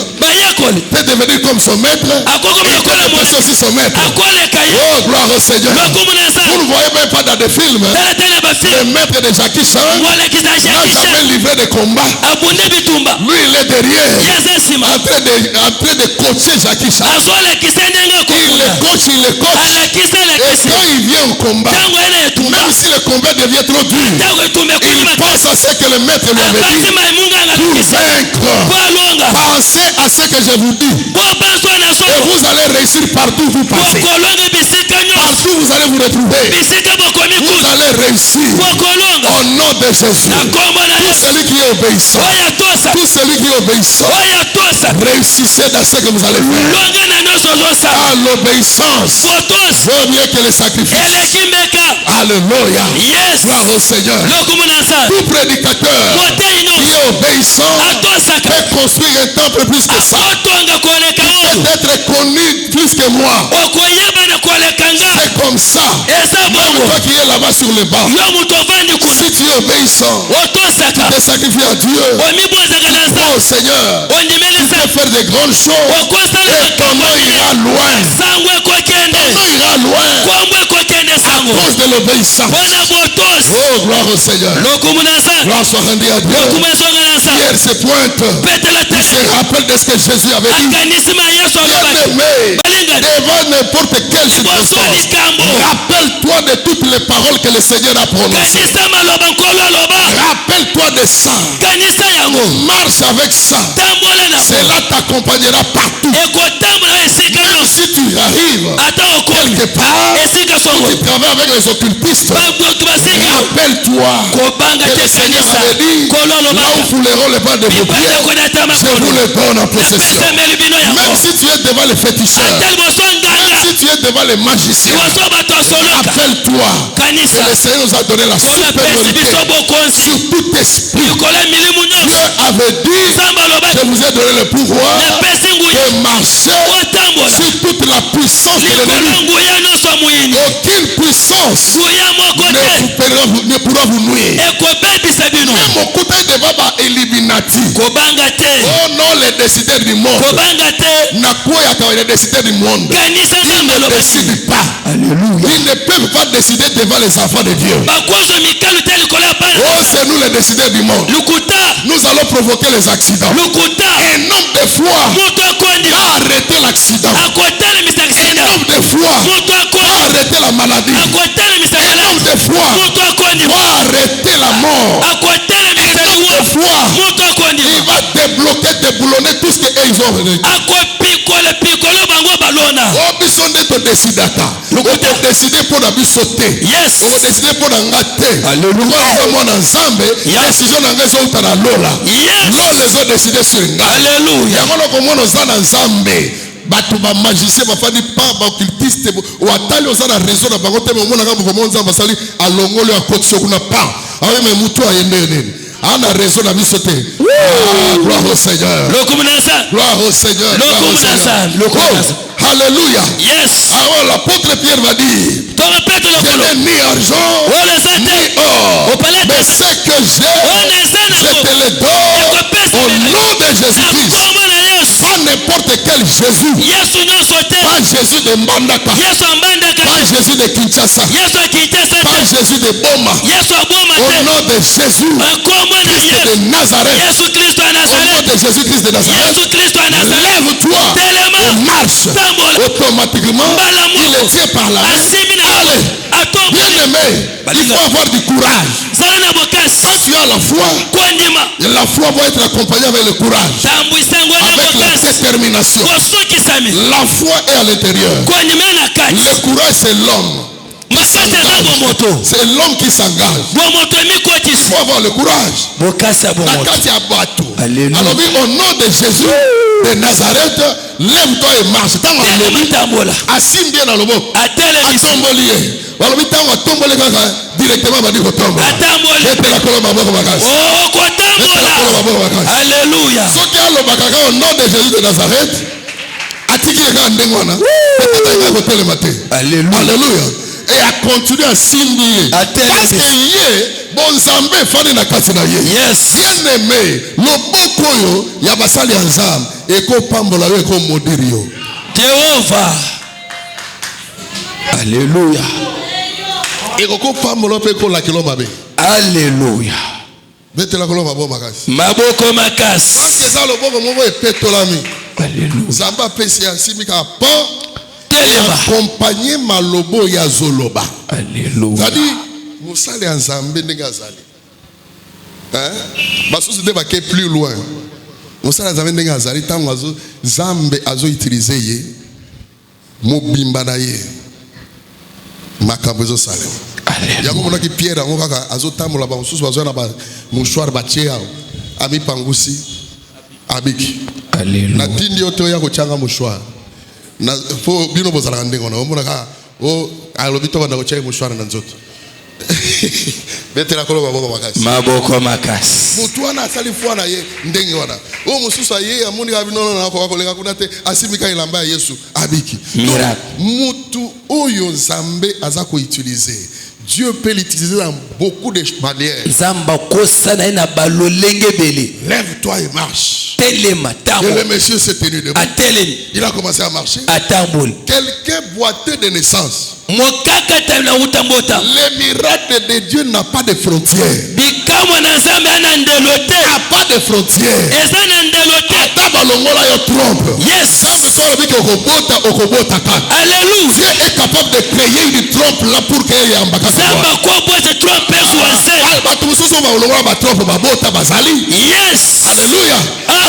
peut devenir comme son maître, il peut dépasser aussi son maître. Oh, gloire au Seigneur. Vous ne voyez même pas dans des films, le maître de Jackie Chan n'a jamais livré de combat. Lui, il est derrière, en train de coacher Jackie Chan. Il le coach. Et quand il vient au combat, même si le combat devient trop dur, il pense à ce que le maître lui avait dit. Pour vaincre, pensez à ce que je vous dis. Et vous allez réussir partout où vous passez. Partout vous allez vous retrouver. Vous allez réussir. Au nom de Jésus. Tout celui qui est obéissant. Tout celui qui est obéissant. Réussissez dans ce que vous allez faire. À l'obéissance vaut mieux que le sacrifice. Alléluia. Gloire au Seigneur. Tout prédicateur qui est obéissant peut construire un temple plus que ça. Peut être connu plus que moi. C'est comme ça. Même toi qui es là-bas sur le banc, si tu es obéissant, tu te sacrifies à Dieu, tu crois au Seigneur, tu peux faire de grandes choses et ton nom ira loin. Ton nom ira loin à cause de l'obéissance. Oh, gloire au Seigneur. Gloire soit rendue à Dieu. Pierre se pointe. Il se rappelle de ce que Jésus avait dit. Bien-aimé, devant n'importe quelle circonstance, rappelle-toi de toutes les paroles que le Seigneur a prononcées. Rappelle-toi de ça. Marche avec ça. Cela t'accompagnera partout. Même si tu arrives quelque part, tu travailles avec les occultistes, rappelle-toi que le Seigneur avait dit, là où vous les les balles de vos pieds, je vous les donne en possession. Même si tu es devant les féticheurs, même si tu es devant les magiciens, appelle-toi. Et le Seigneur nous a donné la supériorité sur tout esprit. Dieu avait dit, je vous ai donné le pouvoir de marcher sur toute la puissance de l'ennemi. Aucune puissance ne pourra vous nuire. Même au côté de Baba Illuminati. Oh non, les décideurs du monde. Les décideurs du monde. Ils ne décident pas. Alléluia. Ils ne peuvent pas décider devant les enfants de Dieu. Oh, c'est nous les décideurs du monde. Nous allons provoquer les accidents. Un nombre de fois va arrêter l'accident. Un nombre de fois va arrêter la maladie. Un nombre de fois va arrêter la mort. Un nombre de fois il va débloquer, déboulonner tout ce qu'ils ont vécu. Oh, ils sont des décideurs. On va décider pour la vie sauter. Yes. On va décider pour la gâter. Alléluia. On va ensemble. Décision d'engager sur ta lola. Yes. Lola les ont décidé sur une gâte. Alléluia. On va ensemble. Batu ba magicien ba fani pa ba occultiste ou atali osana raison na bango te mo mona ka mo nzamba sali alongolo ya kotso kuna pa awe me mutu ayende nini ana raison na biso te. Gloire au Seigneur. Gloire au Seigneur. Alléluia. Yes. Alors l'apôtre Pierre va dire, je n'ai ni argent ni or, mais ce que j'ai, je te le donne au nom de Jésus-Christ. Pas n'importe quel Jésus. Pas Jésus de Mbandaka. Pas Jésus de Kinshasa. Pas Jésus de Boma. Au nom de Jésus Christ de Nazareth. Au nom de Jésus-Christ de Nazareth. Lève-toi et marche. Automatiquement, il est tiré par la main. Allez, bien aimé, il faut avoir du courage. Quand tu as la foi va être accompagnée avec le courage, avec la détermination. La foi est à l'intérieur. Le courage, c'est l'homme. C'est l'homme qui s'engage. Il faut avoir le courage. Alléluia. Alors, au nom de Jésus de Nazareth, lève-toi et marche. Assis bien dans le mot. Directement, va dire alléluia. Au nom de Jésus de Nazareth, alléluia. Et à continuer à signer. Parce que bon Zambé fani na kati na ye. Yes. Bien aimé, loboko yo ya basali nzam eko pambola yo eko modiri yo. Jehova. Alléluia. Eko pambola pe ko la kilomba be. Alléluia. Bete la kolomba bo makasi. Maboko makasi. Parce que ça loboko mo e petolami. Alléluia. Zamba pesi asimika po. Accompagner malobo ya zoloba. Alléluia. C'est-à-dire, vous allez ensemble, n'engazali. Hein? Parce que vous devez plus loin. Vous allez ensemble, n'engazali. Tant que Zambe azo utilisé ye, mobimba na ye, makabezo salem. Yango mona ki Pierre yango kaka azo tamola ba mususu bazo na ba mouchoir ba tchea, ami pangusi, abiki. Alléluia. Na tindi oto ya ko changa mouchoir. Na fo bino bozala ndengo na omona ka o alobito banda ko chai mouchoir na nzoto. Betela kolo maboko makasi. Maboko makasi. Mutu ana asali fwa na ye ndenge wana. O mususa ye amuni ka bino na ko kolenga kuna te asimika ilamba ya Yesu abiki. Miracle. Mutu oyo Nzambe aza ko utiliser. Dieu peut l'utiliser dans beaucoup de manières. Lève-toi et marche. Et le monsieur s'est tenu debout. Il a commencé à marcher. Quelqu'un boiteux de naissance. Les miracles de Dieu n'ont pas de frontières. N'a pas de frontières. Yes. Alléluia. Dieu est capable de créer une trompe là pour qu'il y ait un bagage. Yes. Alléluia.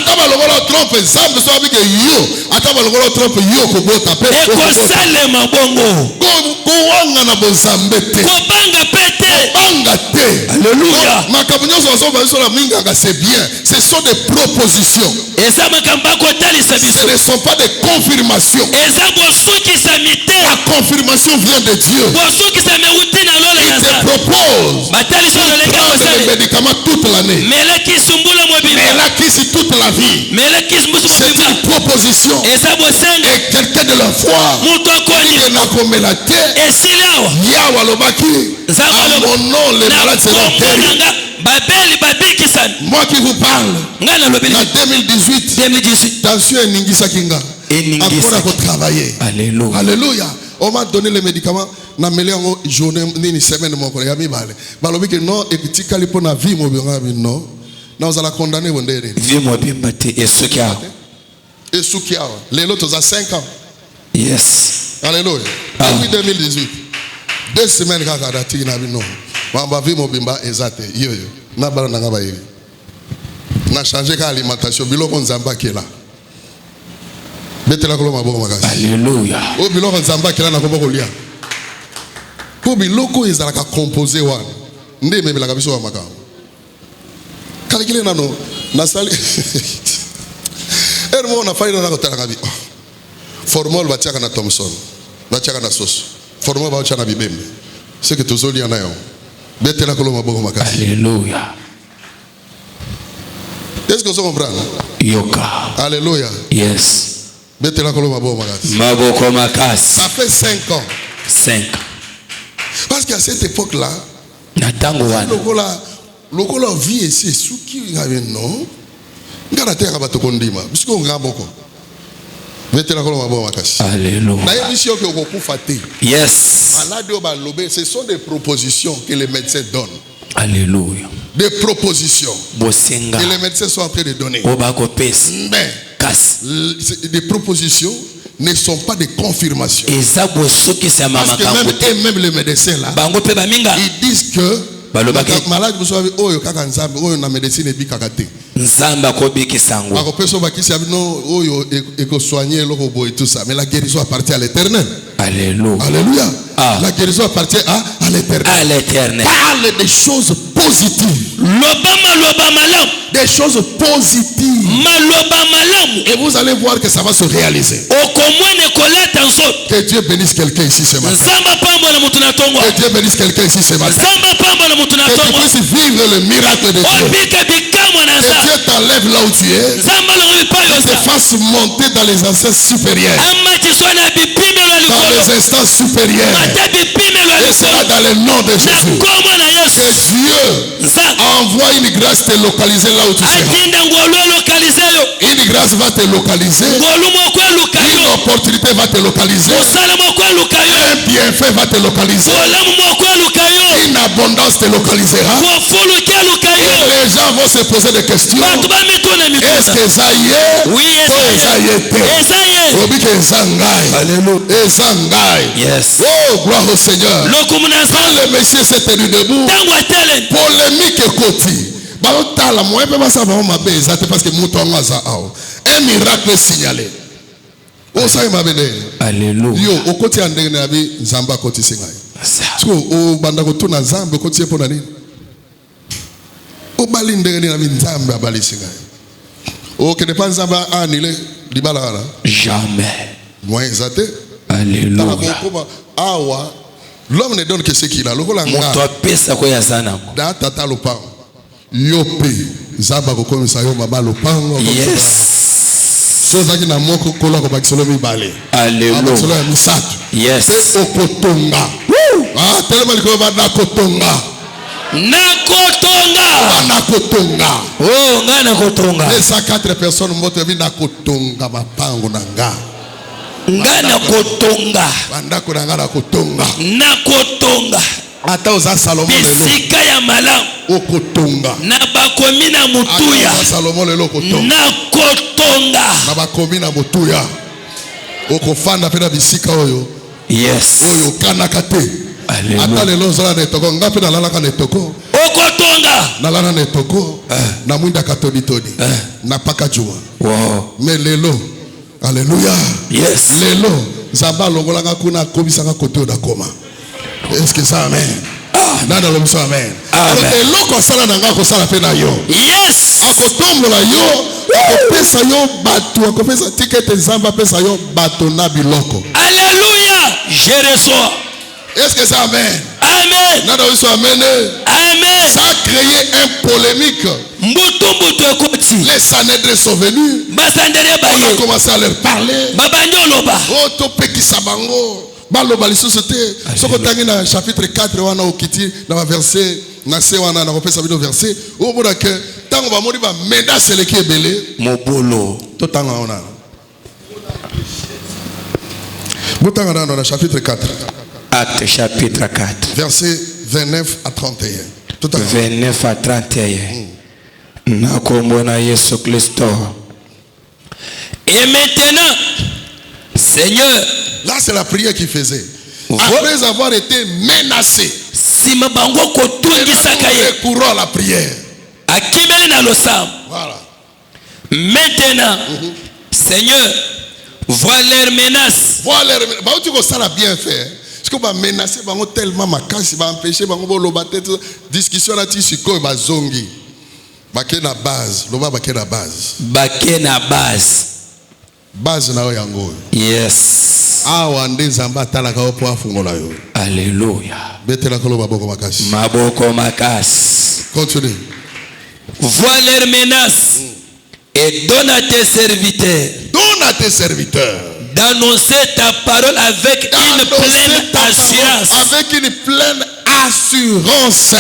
ataba lokola trompe zambe so abike yo ataba lokola trompe yo ko bota pe eko salema bongo ko wanga na bozambe te ko banga pete banga te. Alléluia. Makambo nyonso so ba so la minga nga c'est bien, ce sont des propositions. Eza makambo ko talisa biso. Ce ne sont pas des confirmations. Eza bosuki samite. La confirmation vient de Dieu. Bosuki sameuti na lola ya sa. Il te propose. Bataliso na lenga kosala. Les médicaments toute l'année. Mela kisumbula mobimba. Mela kisi toute la vie. Mela kisumbula mobimba. C'est une proposition. Eza bosenga. Et quelqu'un de la foi. Muto koni. Na komela te. Esilawa. Yawa lobaki. À mon nom les malades seront guéris. Moi qui vous parle, en 2018, tension et Ningisa Kinga. Encore à travailler. Alléluia. Alléluia. On m'a donné les médicaments. Na mele en journée ni semaine mon collègue ami balé. Balobi que non et petit calipo na vie mo bien non. Na vous allez condamner vous ndere. Vie mo bien baté et sukia. Et sukia. Les autres à 5 ans. Yes. Alléluia. Depuis 2018. 2 semaines kaka dati na bi non. Mamba vie mo bimba ezate yo yo. Na bala na ngaba yiri. Na changer ka alimentation biloko nzamba kela. Betela koloma boko makasi. Alléluia. O biloko nzamba kela na kombo kolia. Ko biloko ezalaka composé wana. Nde memela kabiso wa makamo. Kalikile nano nasali. Ermo na faida na kotala kabi. Formol batiaka na Thomson. Batiaka na sauce. Formol ba na bibembe. C'est que tozoli na yo. Betela koloma boko makasi. Alléluia. Est-ce que vous comprenez? Yoka. Alléluia. Yes. Betela koloma boko makasi. Maboko makasi. Ça fait 5 ans. 5 ans. Parce qu'à cette époque-là, lokola vie ici, souki ngabe non. Ngara teka batokondima. Bisiko ngaboko. Betela koloma boko makasi. Alléluia. Na yebishi oke okokufa te. Yes. Malade o ba lobé, ce sont des propositions que les médecins donnent. Alléluia. Des propositions Bosenga. que les médecins sont en train de donner. Mais des propositions ne sont pas des confirmations. Parce que même les médecins là, ils disent que malade oyo kaka nzambe oyo na médecine ebikaka te. Nzamba ko bikisango. Akopeso bakisi abino oyo eko soigner loko boy tout ça, mais la guérison appartient à l'Éternel. Alléluia. Alléluia. La guérison appartient à l'Éternel. À l'Éternel. Parle des choses positives. Des choses positives. Et vous allez voir que ça va se réaliser. Que Dieu bénisse quelqu'un ici ce matin. Que Dieu bénisse quelqu'un ici ce matin. Que tu puisses vivre le miracle de Dieu. Que Dieu t'enlève là où tu es. Que tu te fasses monter dans les instances supérieures. Dans les instances supérieures. Et cela dans le nom de Jésus. Que Dieu envoie une grâce te localiser là où tu seras. Une grâce va te localiser. Une opportunité va te localiser. Un bienfait va te localiser. Une abondance te localisera. Et les gens vont se poser des questions. Est-ce que ça y est? Oui, yes. Oh, gloire au Seigneur. Quand le Messie s'est tenu debout, polémique et côté. Parce que un miracle signalé. Alléluia. Yo, au côté andene abi nzamba côté singai. Parce que au banda ko na nzamba côté pour nani. Au bali ndene na nzamba abali singai. O que ne pas nzamba anile dibala ala. Jamais. Moi exaté. Alléluia. Awa l'homme ne donne que ce qu'il a. Moto pesa ko ya sana. Da tata lopa. Yope zaba ko comme ça yo maba lopango. Yes. Soza ki na moko kola ko bakisolo mi bale. Alléluia. Yes. C'est okotonga. Ah, tellement que va na kotonga. Nakotonga. Oh, ngana kotonga. Les 4 personnes moto vi na kotonga mapango na nga. Ngana kotonga. Banda ko ngana kotonga. Nakotonga. Ata oza Salomon lelo. Bisika ya malamu. Okotonga. Na bakomi na mutuya. Ata Salomon lelo kotonga. Nakotonga. Na bakomi na mutuya. Okofanda pena bisika oyo. Yes. Oyo kanaka te. Alléluia. Ata lelo zala netoko ngape na lalaka netoko. bokotonga nalana netoko na mwinda katoditodi na pakajua mais lelo alléluia yes lelo zamba longolanga kuna kobisanga koto da koma est-ce que ça amen nana lo biso amen alors eloko sala nanga ko sala pe na yo yes akotombola yo akopesa yo bato akopesa ticket zamba pesa yo bato na biloko alléluia je reçois est-ce que ça amen amen nana lo biso amen amen ça a créé un polémique mbutu ekoti les Sanhédrins sont venus basandere baye on a commencé à leur parler babanyoloba to pekisa bango baloba lisusu te soko tangi na chapitre 4 wana okiti na verset na se wana na kopesa bino verset o mona que tango ba moni ba menace le ki ebele mobolo to tanga ona botanga na chapitre 4 Acte chapitre 4 verset 29 à 31 29 à 31 na kombo na Yesu Kristo. Et maintenant Seigneur, là c'est la prière qu'il faisait après avoir été menacé. Si mabango kotungisa kaye courant la prière. Akimeli na losam. Voilà. Maintenant, Seigneur, vois leurs menaces. Vois leurs menaces. Bah tu ça l'a bien fait. Parce que bah menacer bango tellement makasi va empêcher bango bolo batete discussion là ti siko ba zongi. Baké na base, loba baké na base. Baké na base. Base na yango. Yes. Awa nde zamba talaka opo afungola yo. Alléluia. Betela kolo maboko makasi. Maboko makasi. Continue. Vois leurs menaces et donne à tes serviteurs. Donne à tes serviteurs d'annoncer ta parole avec une pleine assurance. Avec une pleine assurance.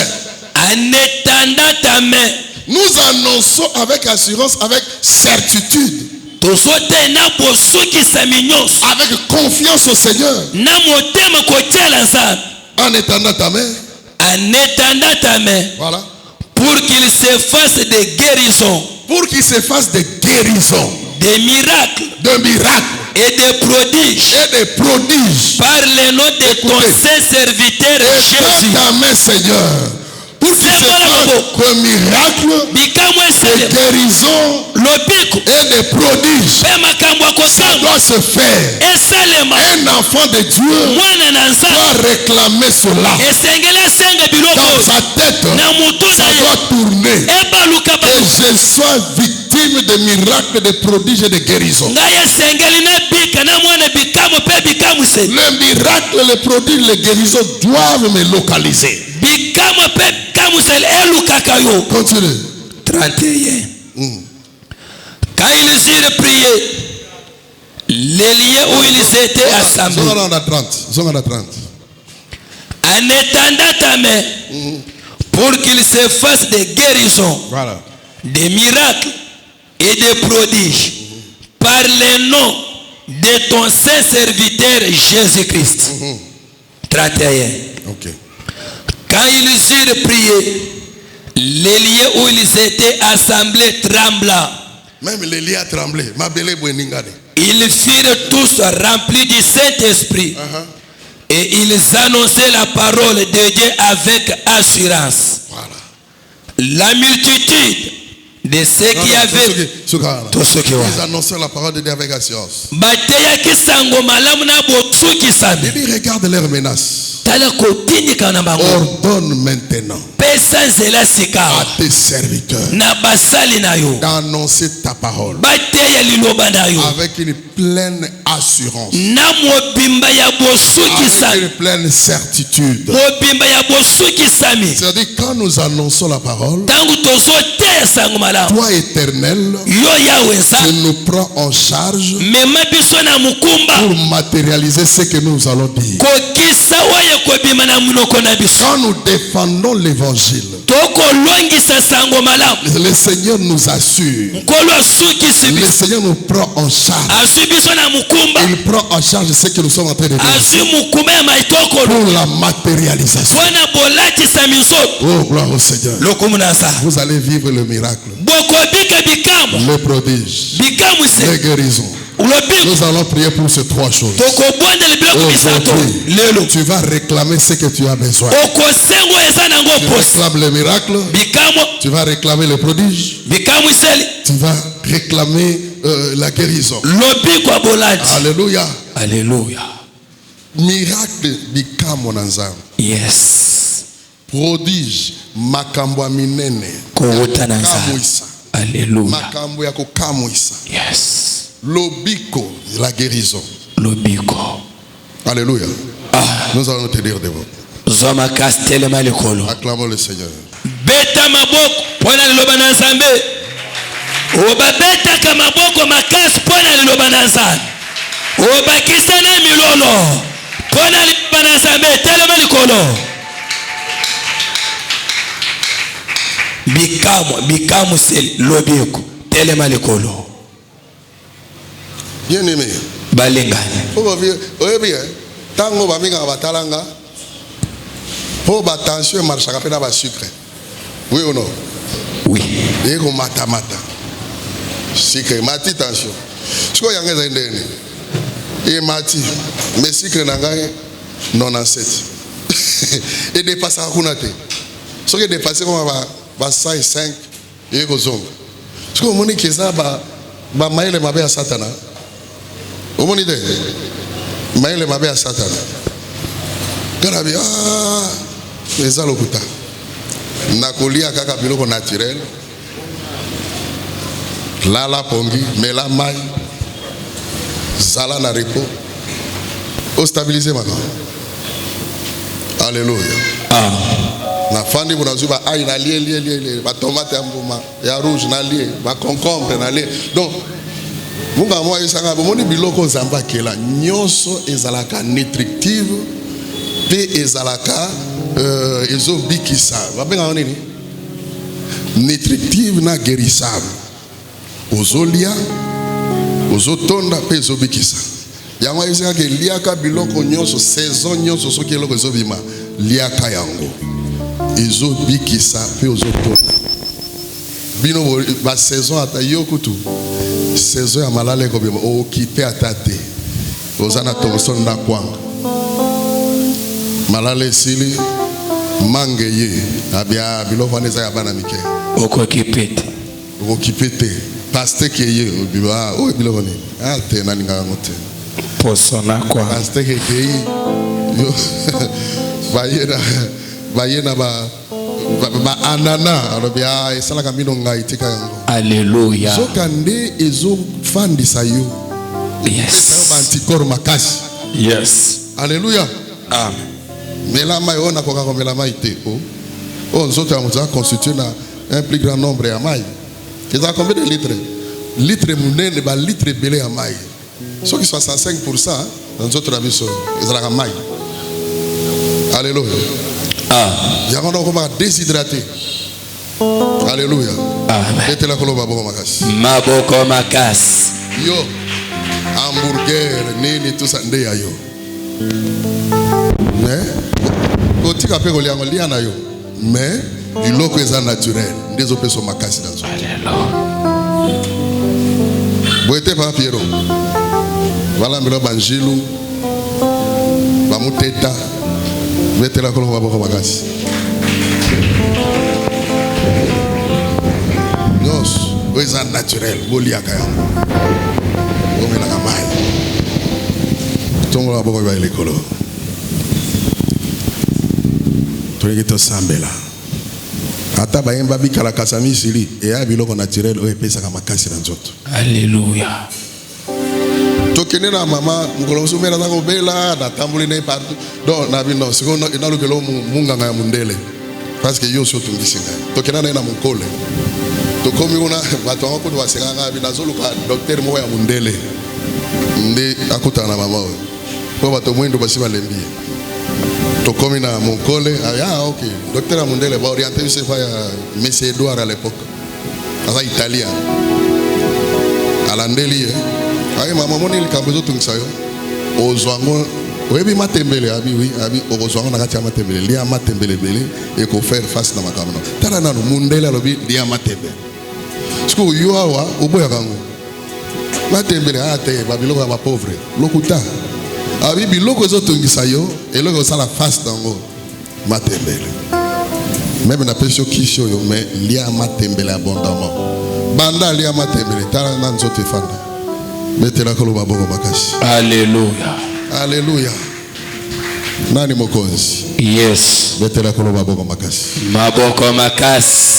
En étendant ta main. Nous annonçons avec assurance, avec certitude. Avec confiance au Seigneur. En étendant ta main. En étendant ta main. Voilà. Pour qu'il se fasse des guérisons. Pour qu'il se fasse des guérisons. Des miracles. Des miracles. Et des prodiges. Et des prodiges. Par le nom de ton saint serviteur Jésus. Ta main, Seigneur. Pour qu'il se fasse des miracles, des guérisons et des prodiges. Ça doit se faire. Un enfant de Dieu doit réclamer cela. Dans sa tête, ça doit tourner. Que je sois victime de miracles, de prodiges et de guérisons. Le miracle, les prodiges, les guérisons doivent me localiser. Continue. 31. Quand ils eurent prié, les lieux où ils étaient assemblés. En étendant ta main, pour qu'ils se fassent des guérisons, voilà, des miracles et des prodiges, par le nom de ton saint serviteur Jésus-Christ. 31. Okay. Quand ils eurent prié, les lieux où ils étaient assemblés trembla. Même les lieux tremblé. Ils furent tous remplis du Saint-Esprit. Et ils annonçaient la parole de Dieu avec assurance. Voilà. La multitude de ceux qui avaient... Ils annonçaient la parole de Dieu avec assurance. Regarde leurs menaces. Ordonne maintenant à tes serviteurs d'annoncer ta parole avec une pleine assurance, avec une pleine certitude. C'est-à-dire quand nous annonçons la parole, toi éternel, tu nous prends en charge pour matérialiser ce que nous allons dire. Quand nous défendons l'évangile, le Seigneur nous assure. Le Seigneur nous prend en charge. Il prend en charge ce que nous sommes en train de dire pour la matérialisation. Oh, gloire au Seigneur. Vous allez vivre le miracle, le prodige, les guérisons Nous allons prier pour ces 3 choses. Aujourd'hui, tu vas réclamer ce que tu as besoin. Tu réclames le miracle. Tu vas réclamer le prodige. Tu vas réclamer la guérison. Alléluia. Alléluia. Miracle bikamo nanzam. Yes. Prodige makambo minene. Kamuisa. Alléluia. Makambo ya kukamuisa. Yes. Lobiko, la guérison. Lobiko. Alléluia. Nous allons te dire des mots. Acclamons le Seigneur. Beta maboko pona liloba na nzambe. Oba beta ka maboko makasi pona liloba na nzambe. Oba kisana milolo pona liloba na nzambe telema likolo. Bikamu sel lobiko telema likolo. Bien aimé. Balengane. Oui bien. Tango baminga batalanga. Po ba tension marche ka pena ba sucre. Oui ou non? Oui. Et ko mata. Sucre mati tension. Siko yangeza ndene. Et mati. Mais sucre nangaye 97. Et dépasse kuna te. Ce qui dépasse comme ba 5 et ko zonga. Siko moni keza ba maile mabe ya satana. Omoni de maile mabe ya satana. Garabi eza lokuta. Nakolia kaka biloko naturel. Lala pongi, mela mai. Zala na repos. O stabiliser maintenant. Alléluia. Na fandi bunazuba ai na lie ba tomate ya mbuma ya rouge na lie ba concombre na lie. Donc munga moi isanga bomoni biloko zamba kela nyonso ezalaka nutritive pe ezalaka ezobikisa babenga nini nutritive na guérissable ozolia ozotonda pe ezobikisa yango isanga ke liaka biloko nyonso saison nyonso soki eloko ezobima liaka yango ezobikisa pe ozotonda bino ba saison ata yokutu saison ya malale ko bima occupé atate ozana Thomson na kwanga malale sili mangeye abia biloko neza ya bana mike occupé te pasteur keye obiba o biloko ni te na ninga ngote posona kwa pasteur keye yo bayena ba anana arobia esala kamino ngai tika yango. Alléluia. Sokande ezo fandisa yo. Yes. Antikor makasi. Yes. Alléluia. Amen. Melama yo na koka melama ite o. On zoto amuza constitue na un plus grand nombre ya mai. Qu'est-ce combien de litres? Litre munene ba litre belé ya mai. Ceux qui sont 65% dans notre avis ezala mai. Alléluia. Yakondo koma déshydraté. Alléluia. Amen. Maboko makas. Yo hamburger nini tout ça nde yo. Mais kotika pe koliango liana yo. Mais biloko eza naturel. Ndezo peso makasi nazo. Alléluia. Boete pa Piero. Voilà mbelo banjilu. Bamuteta. Metela kolo maboko makasi. Nos, oza naturel, boliaka yango. Omela kamai. Tongo maboko ba lekolo. Toyito sambela. Ata bayemba bikala kasami sili e ya biloko naturel o epesa ka makasi na nzoto. Alléluia. Tokene na mama ngoloso mera na kobela na tambuli ne partout. Donc na bino sikono ina lokelo munga nga mundele. Parce que yo so tungisinga. Tokena na mukole. Tokomi una bato ngako do wasanga nga binazolo ka docteur mo ya mundele. Ndi akutana mama o. Po bato mwendo basiba lembi. Tokomi na mukole, OK. Docteur mundele ba orienter se fa ya Monsieur Edouard à l'époque. Asa italien. Alandeli ayi mama moni likambezo tungsayo ozwango oyebi matembele abi ozwango na kati ya matembele lia matembele bele et ko faire face na makamno tala nanu mundela lobi lia matembele siko yo awa oboya kango matembele ate babiloko ya pauvre lokuta abi biloko ezotongisa yo eloko osala face dango matembele même na pesho kisho yo mais lia matembele abondamment banda lia matembele tala na nzoto efanda metela koloba bongo makasi. Alléluia. Alléluia. Nani mokonzi? Yes. Metela koloba bongo makasi. Maboko makasi.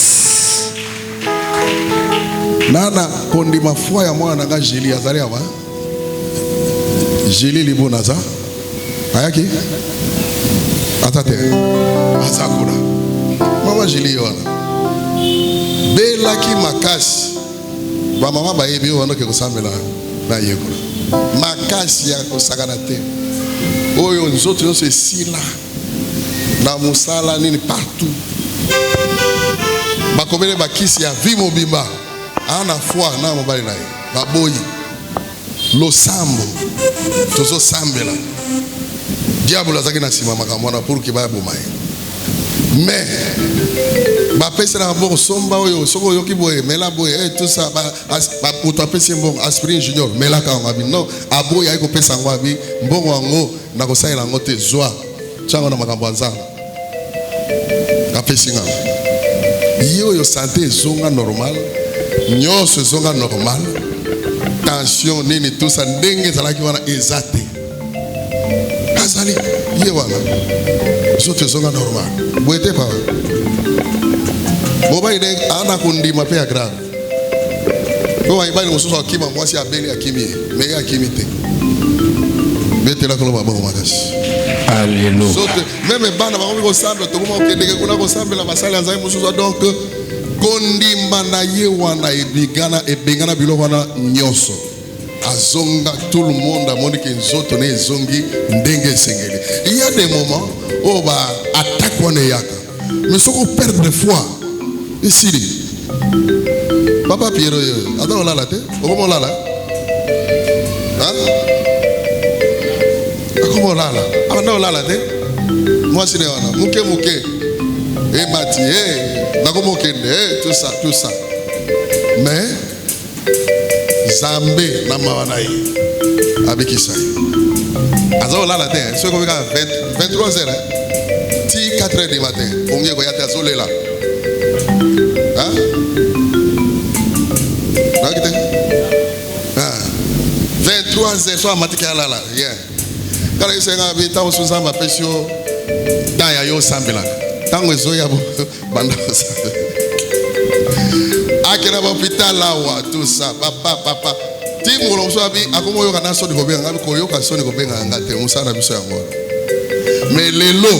Nana kondi mafua ya mwana nga Jili azali awa. Jili libo naza. Ayaki? Atate. Azakuna. Mama Jili wana. Belaki makasi. Ba mama ba yebi wana ke kosambela na yekola. Makasi ya kosakana te. Oyo nzoto yo se sila. Na musala nini partout. Bakomele bakisi ya vimo bimba. Ana foi na mobali na ye baboyi losambo tozo sambela diable azaki na sima makambo na pour que ba boma ye mais ba pesa na bon somba oyo soko yoki boye mela boye tout ça ba puto pesa mbongo aspirin junior mela ka ngabi non aboya iko pesa ngwabi mbongo wango na kosaila ngote zwa chango na makambo anza ka pesa nga yo santé zonga normal nyonso zonga normal tension nini tout ça ndenge zalaki wana ezate azali ye wana zote zonga normal boete pa boba ide ana kundima pe grave ko ai bali mususu akima mwasi abeli akimi me akimite betela ko ba bongo makasi. Alléluia. Zote même bana ba ko sambela to ko kendeke kuna ko sambela basali anzai mususu donc kondimba na ye wana ebengana biloko wana nyonso azonga tout le monde amoni ke nzoto ne ezongi ndenge esengeli. Il y a des moments où ba attaque wana yaka mais soko perdre foi isili papa Pierre attends là te comment là hein comment là ah non là te moi c'est wana muke et bati nakomo kende tout ça mais Zambé na mawana yi abikisa azo la te ce qu'on va 23h ti 4h du matin onge ko yata zolela hein nakite 23h so amatika la yeah kala isenga bita usuzamba pesio daya yo sambela tango ezoya banda akena ba hôpital lawa tout ça papa timu lo so abi akomo yo kana so de kobenga ngabi koyo ka so de kobenga ngate musana biso yango mais lelo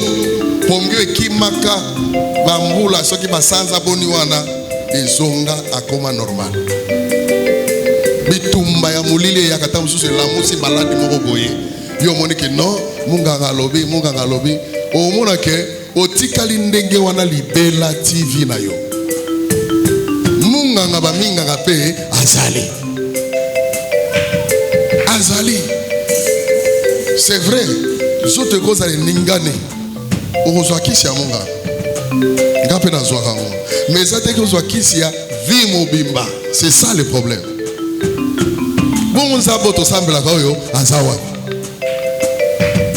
pongyo ekimaka bambula soki basanza boni wana ezonga akoma normal bitumba ya mulile ya kata mususu la musi baladi moko boye yo monike no munganga lobi o mona ke otikali ndenge wana libela TV na yo munganga baminganga pe azali c'est vrai zote koza le ningane okozwa kisi ya munga ngape na zwa kango mais ça te kozwa kisi ya vie mobimba c'est ça le problème bon nzabo to sambela ka oyo azawa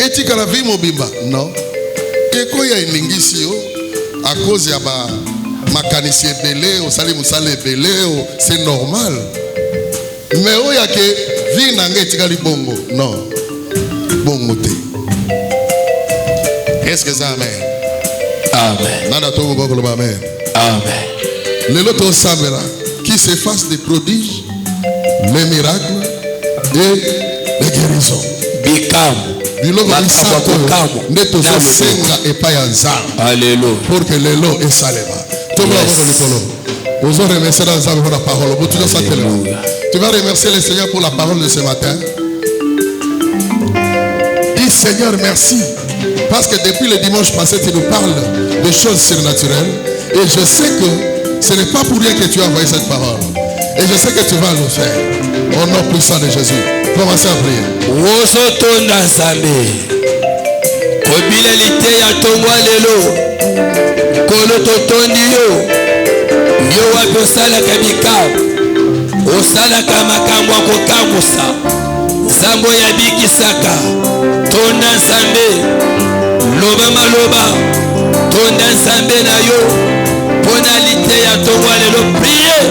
etika la vie mobimba non eko ya iningisi yo à cause ya ba makanisi ebele osali musala ebele c'est normal mais oya ke vie na ngai etikali bongo non bongo te. Est-ce que ça amen? Amen. Nana to go go amen. Amen. Les lotos samela qui s'efface des prodiges, les miracles et les guérisons. Bikam. Alléluia. Pour que les lots et salema. Tu vas remercier le Seigneur pour la parole de ce matin. Dis Seigneur merci. Parce que depuis le dimanche passé, tu nous parles de choses surnaturelles. Et je sais que ce n'est pas pour rien que tu as envoyé cette parole. Et je sais que tu vas le faire. Au nom puissant de Jésus. Commencez à prier. osalaka makambo akokambusa nzambo ya bikisaka tonda nzambe loba maloba tonda nzambe na yo mpona lite ya tongwa lelo prie.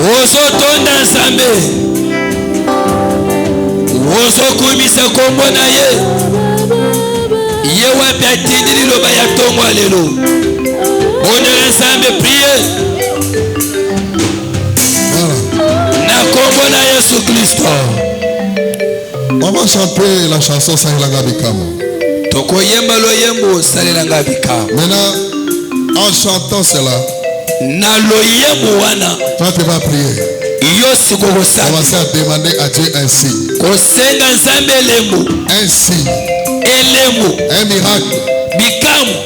Ozotonda nzambe ozokumisa kombo na ye ye wapi atindi liloba ya tongo lelo bondela nzambe prie na kombo na Yesu Kristo. On va chanter la chanson Salelanga Bikamo. Tokoyemba loyembo Salelanga Bikamo. Maintenant en chantant cela, na loyembo wana toi tu vas prier. Commencez à demander à Dieu un signe. Un signe. Un miracle.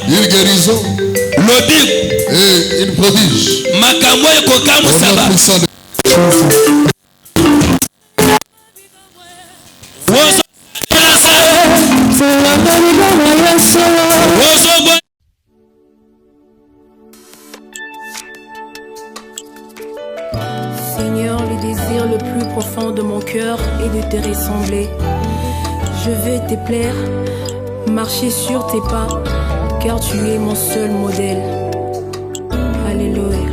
Une guérison. Et une prodige. Seigneur, le désir le plus profond de mon cœur est de te ressembler. Je veux te plaire, marcher sur tes pas, car tu es mon seul modèle. Alléluia.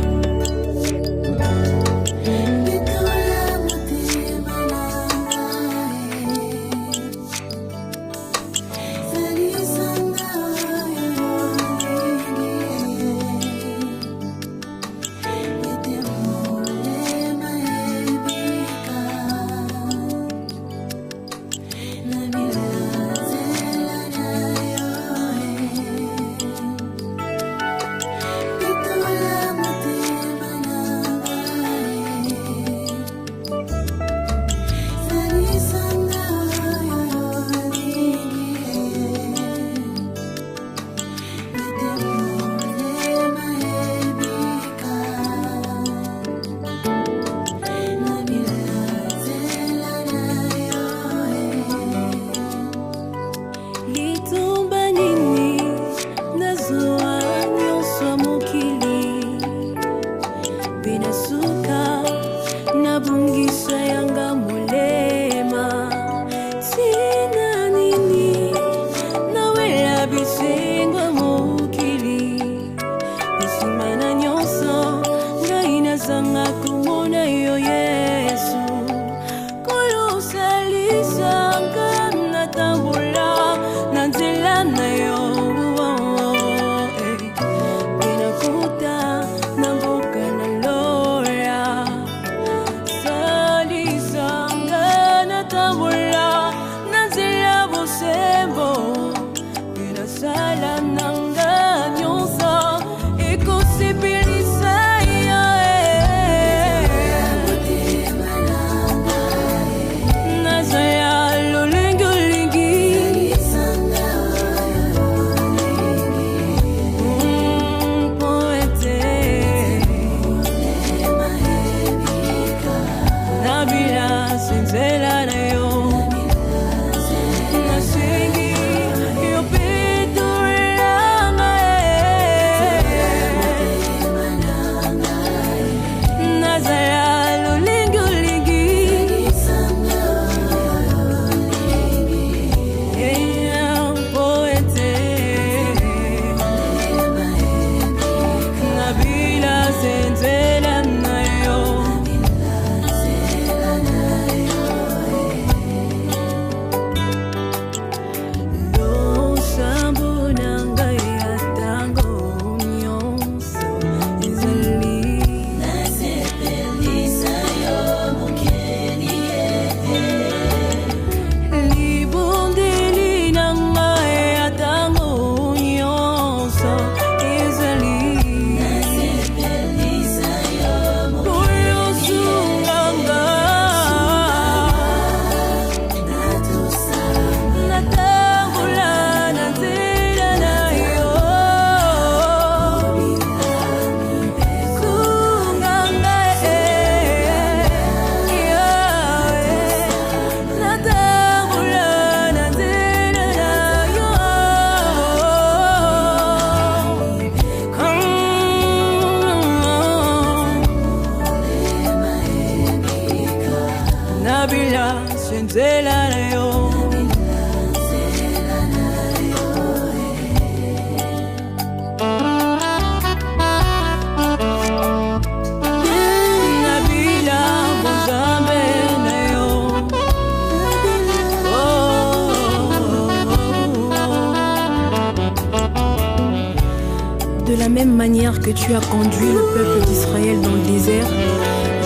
De la même manière que tu as conduit le peuple d'Israël dans le désert,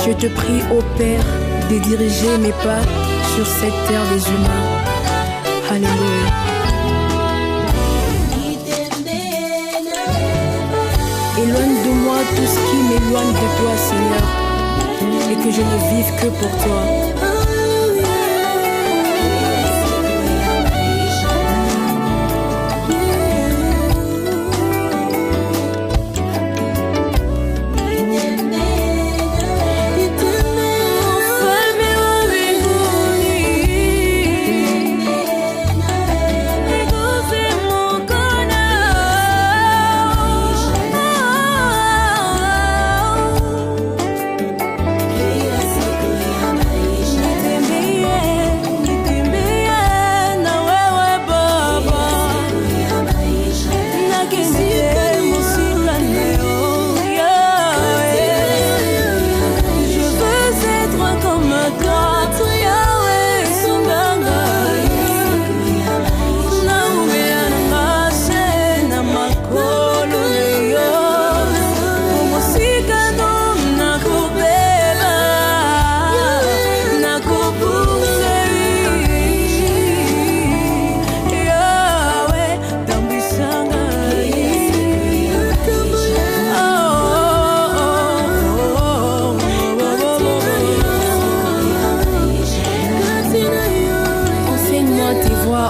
je te prie, ô Père, de diriger mes pas sur cette terre des humains. Alléluia. Éloigne de moi tout ce qui m'éloigne de toi, Seigneur, et que je ne vive que pour toi.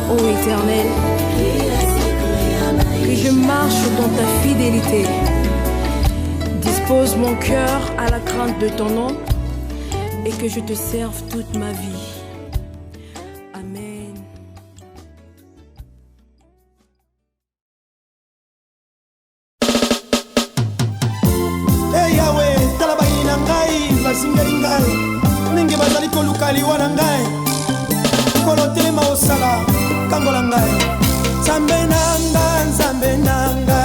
Ô Éternel, que je marche dans ta fidélité. Dispose mon cœur à la crainte de ton nom et que je te serve toute ma vie. Amen. Hey Yahweh, talabayi na ngai, basingeli ngai, ndenge bazali koluka liwa na ngai. Kolotema osala kangola ngai Nzambe nanga Nzambe nanga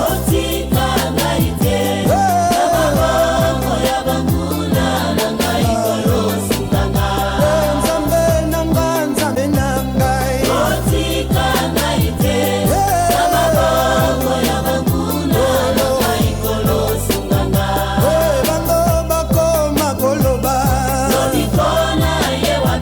otika ngai te maboko ya banguna na ngai kolosinga Nzambe nanga Nzambe nanga otika ngai te maboko ya banguna na ngai kolosinga bango bakoma koloba lobikona yewa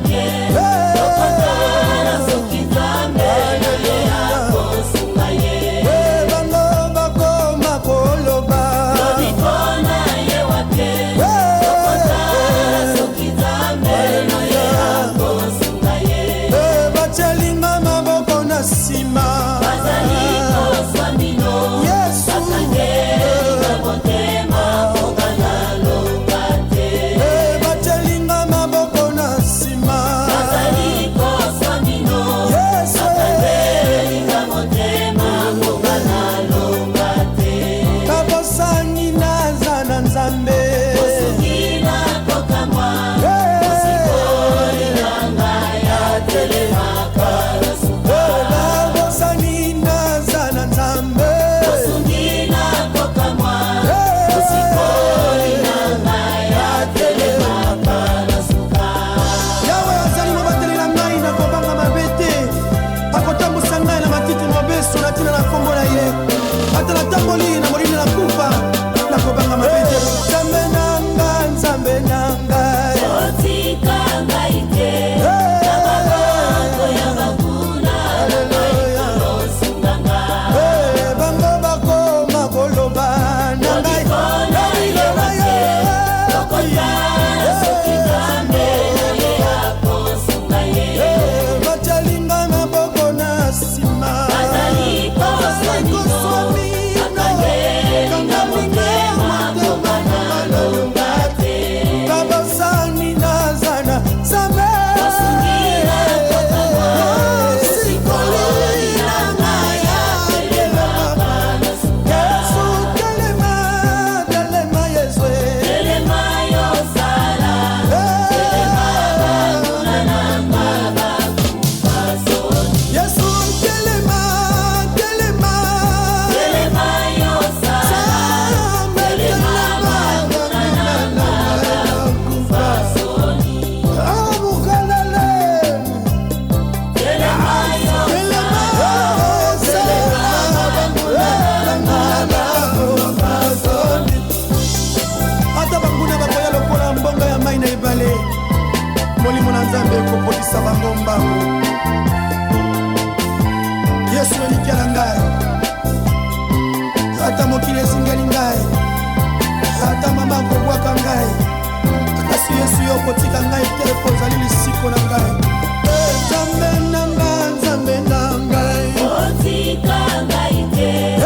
molimo na nzambe ekopolisa bango mbango. Yesu elikela ngai, ata mokili esingeli ngai, ata mama akobwaka ngai, kasi Yesu yo kotika ngai te po ozali lisiko na ngai. Nzambe na ngai, nzambe na ngai, kotika ngai te.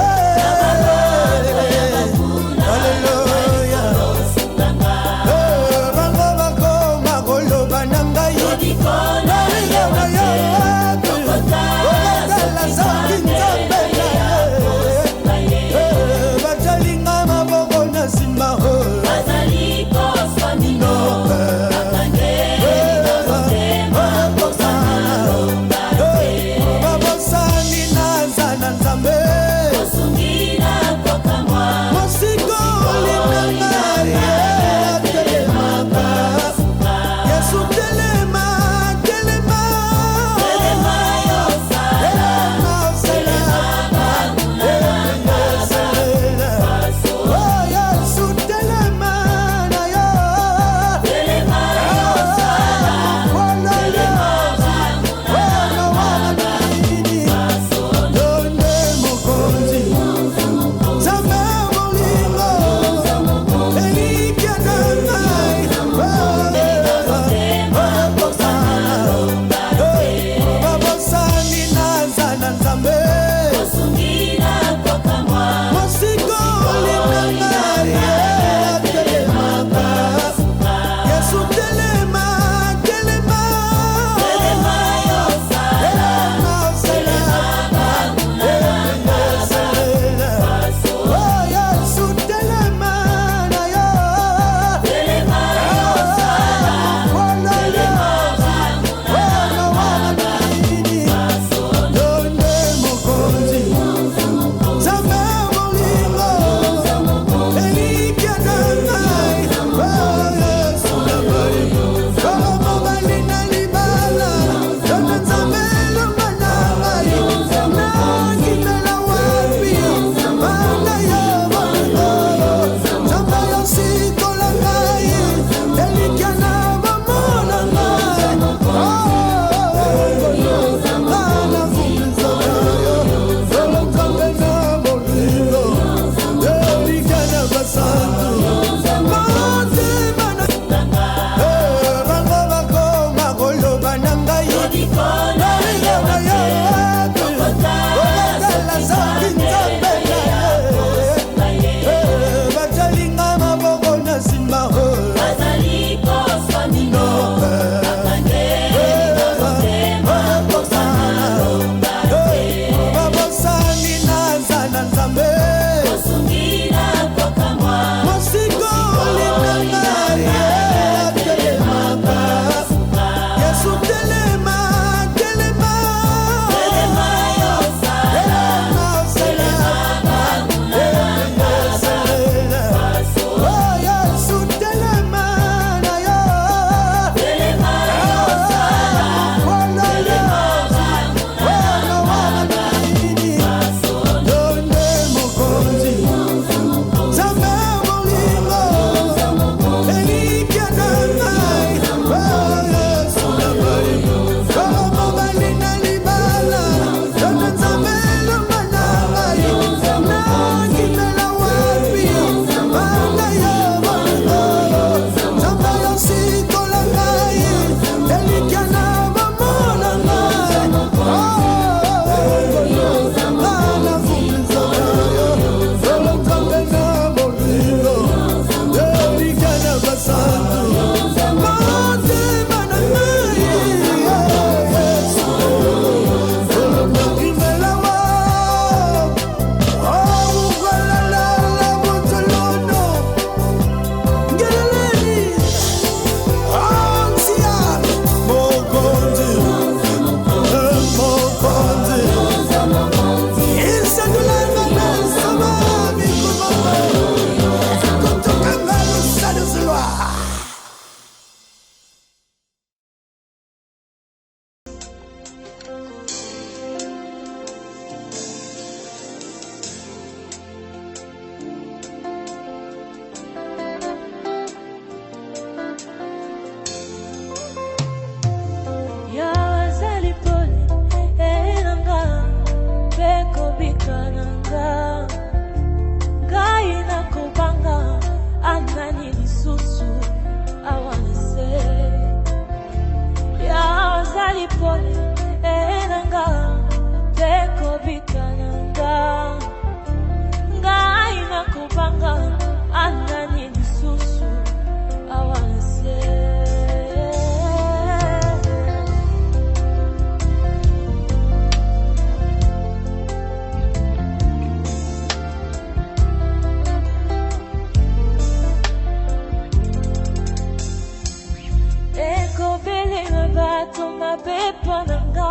pepa nanga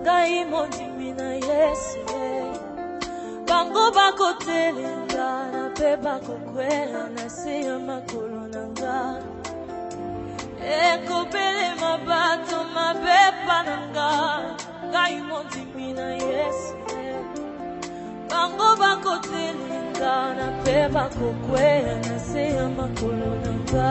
ngai mondimi na Yesu bango bakotelenga na pe bakokwela na se ya makolo nanga ekopele mabato mabepa nanga ngai mondimi na Yesu bango bakotelenga na pe bakokwela na se ya makolo nanga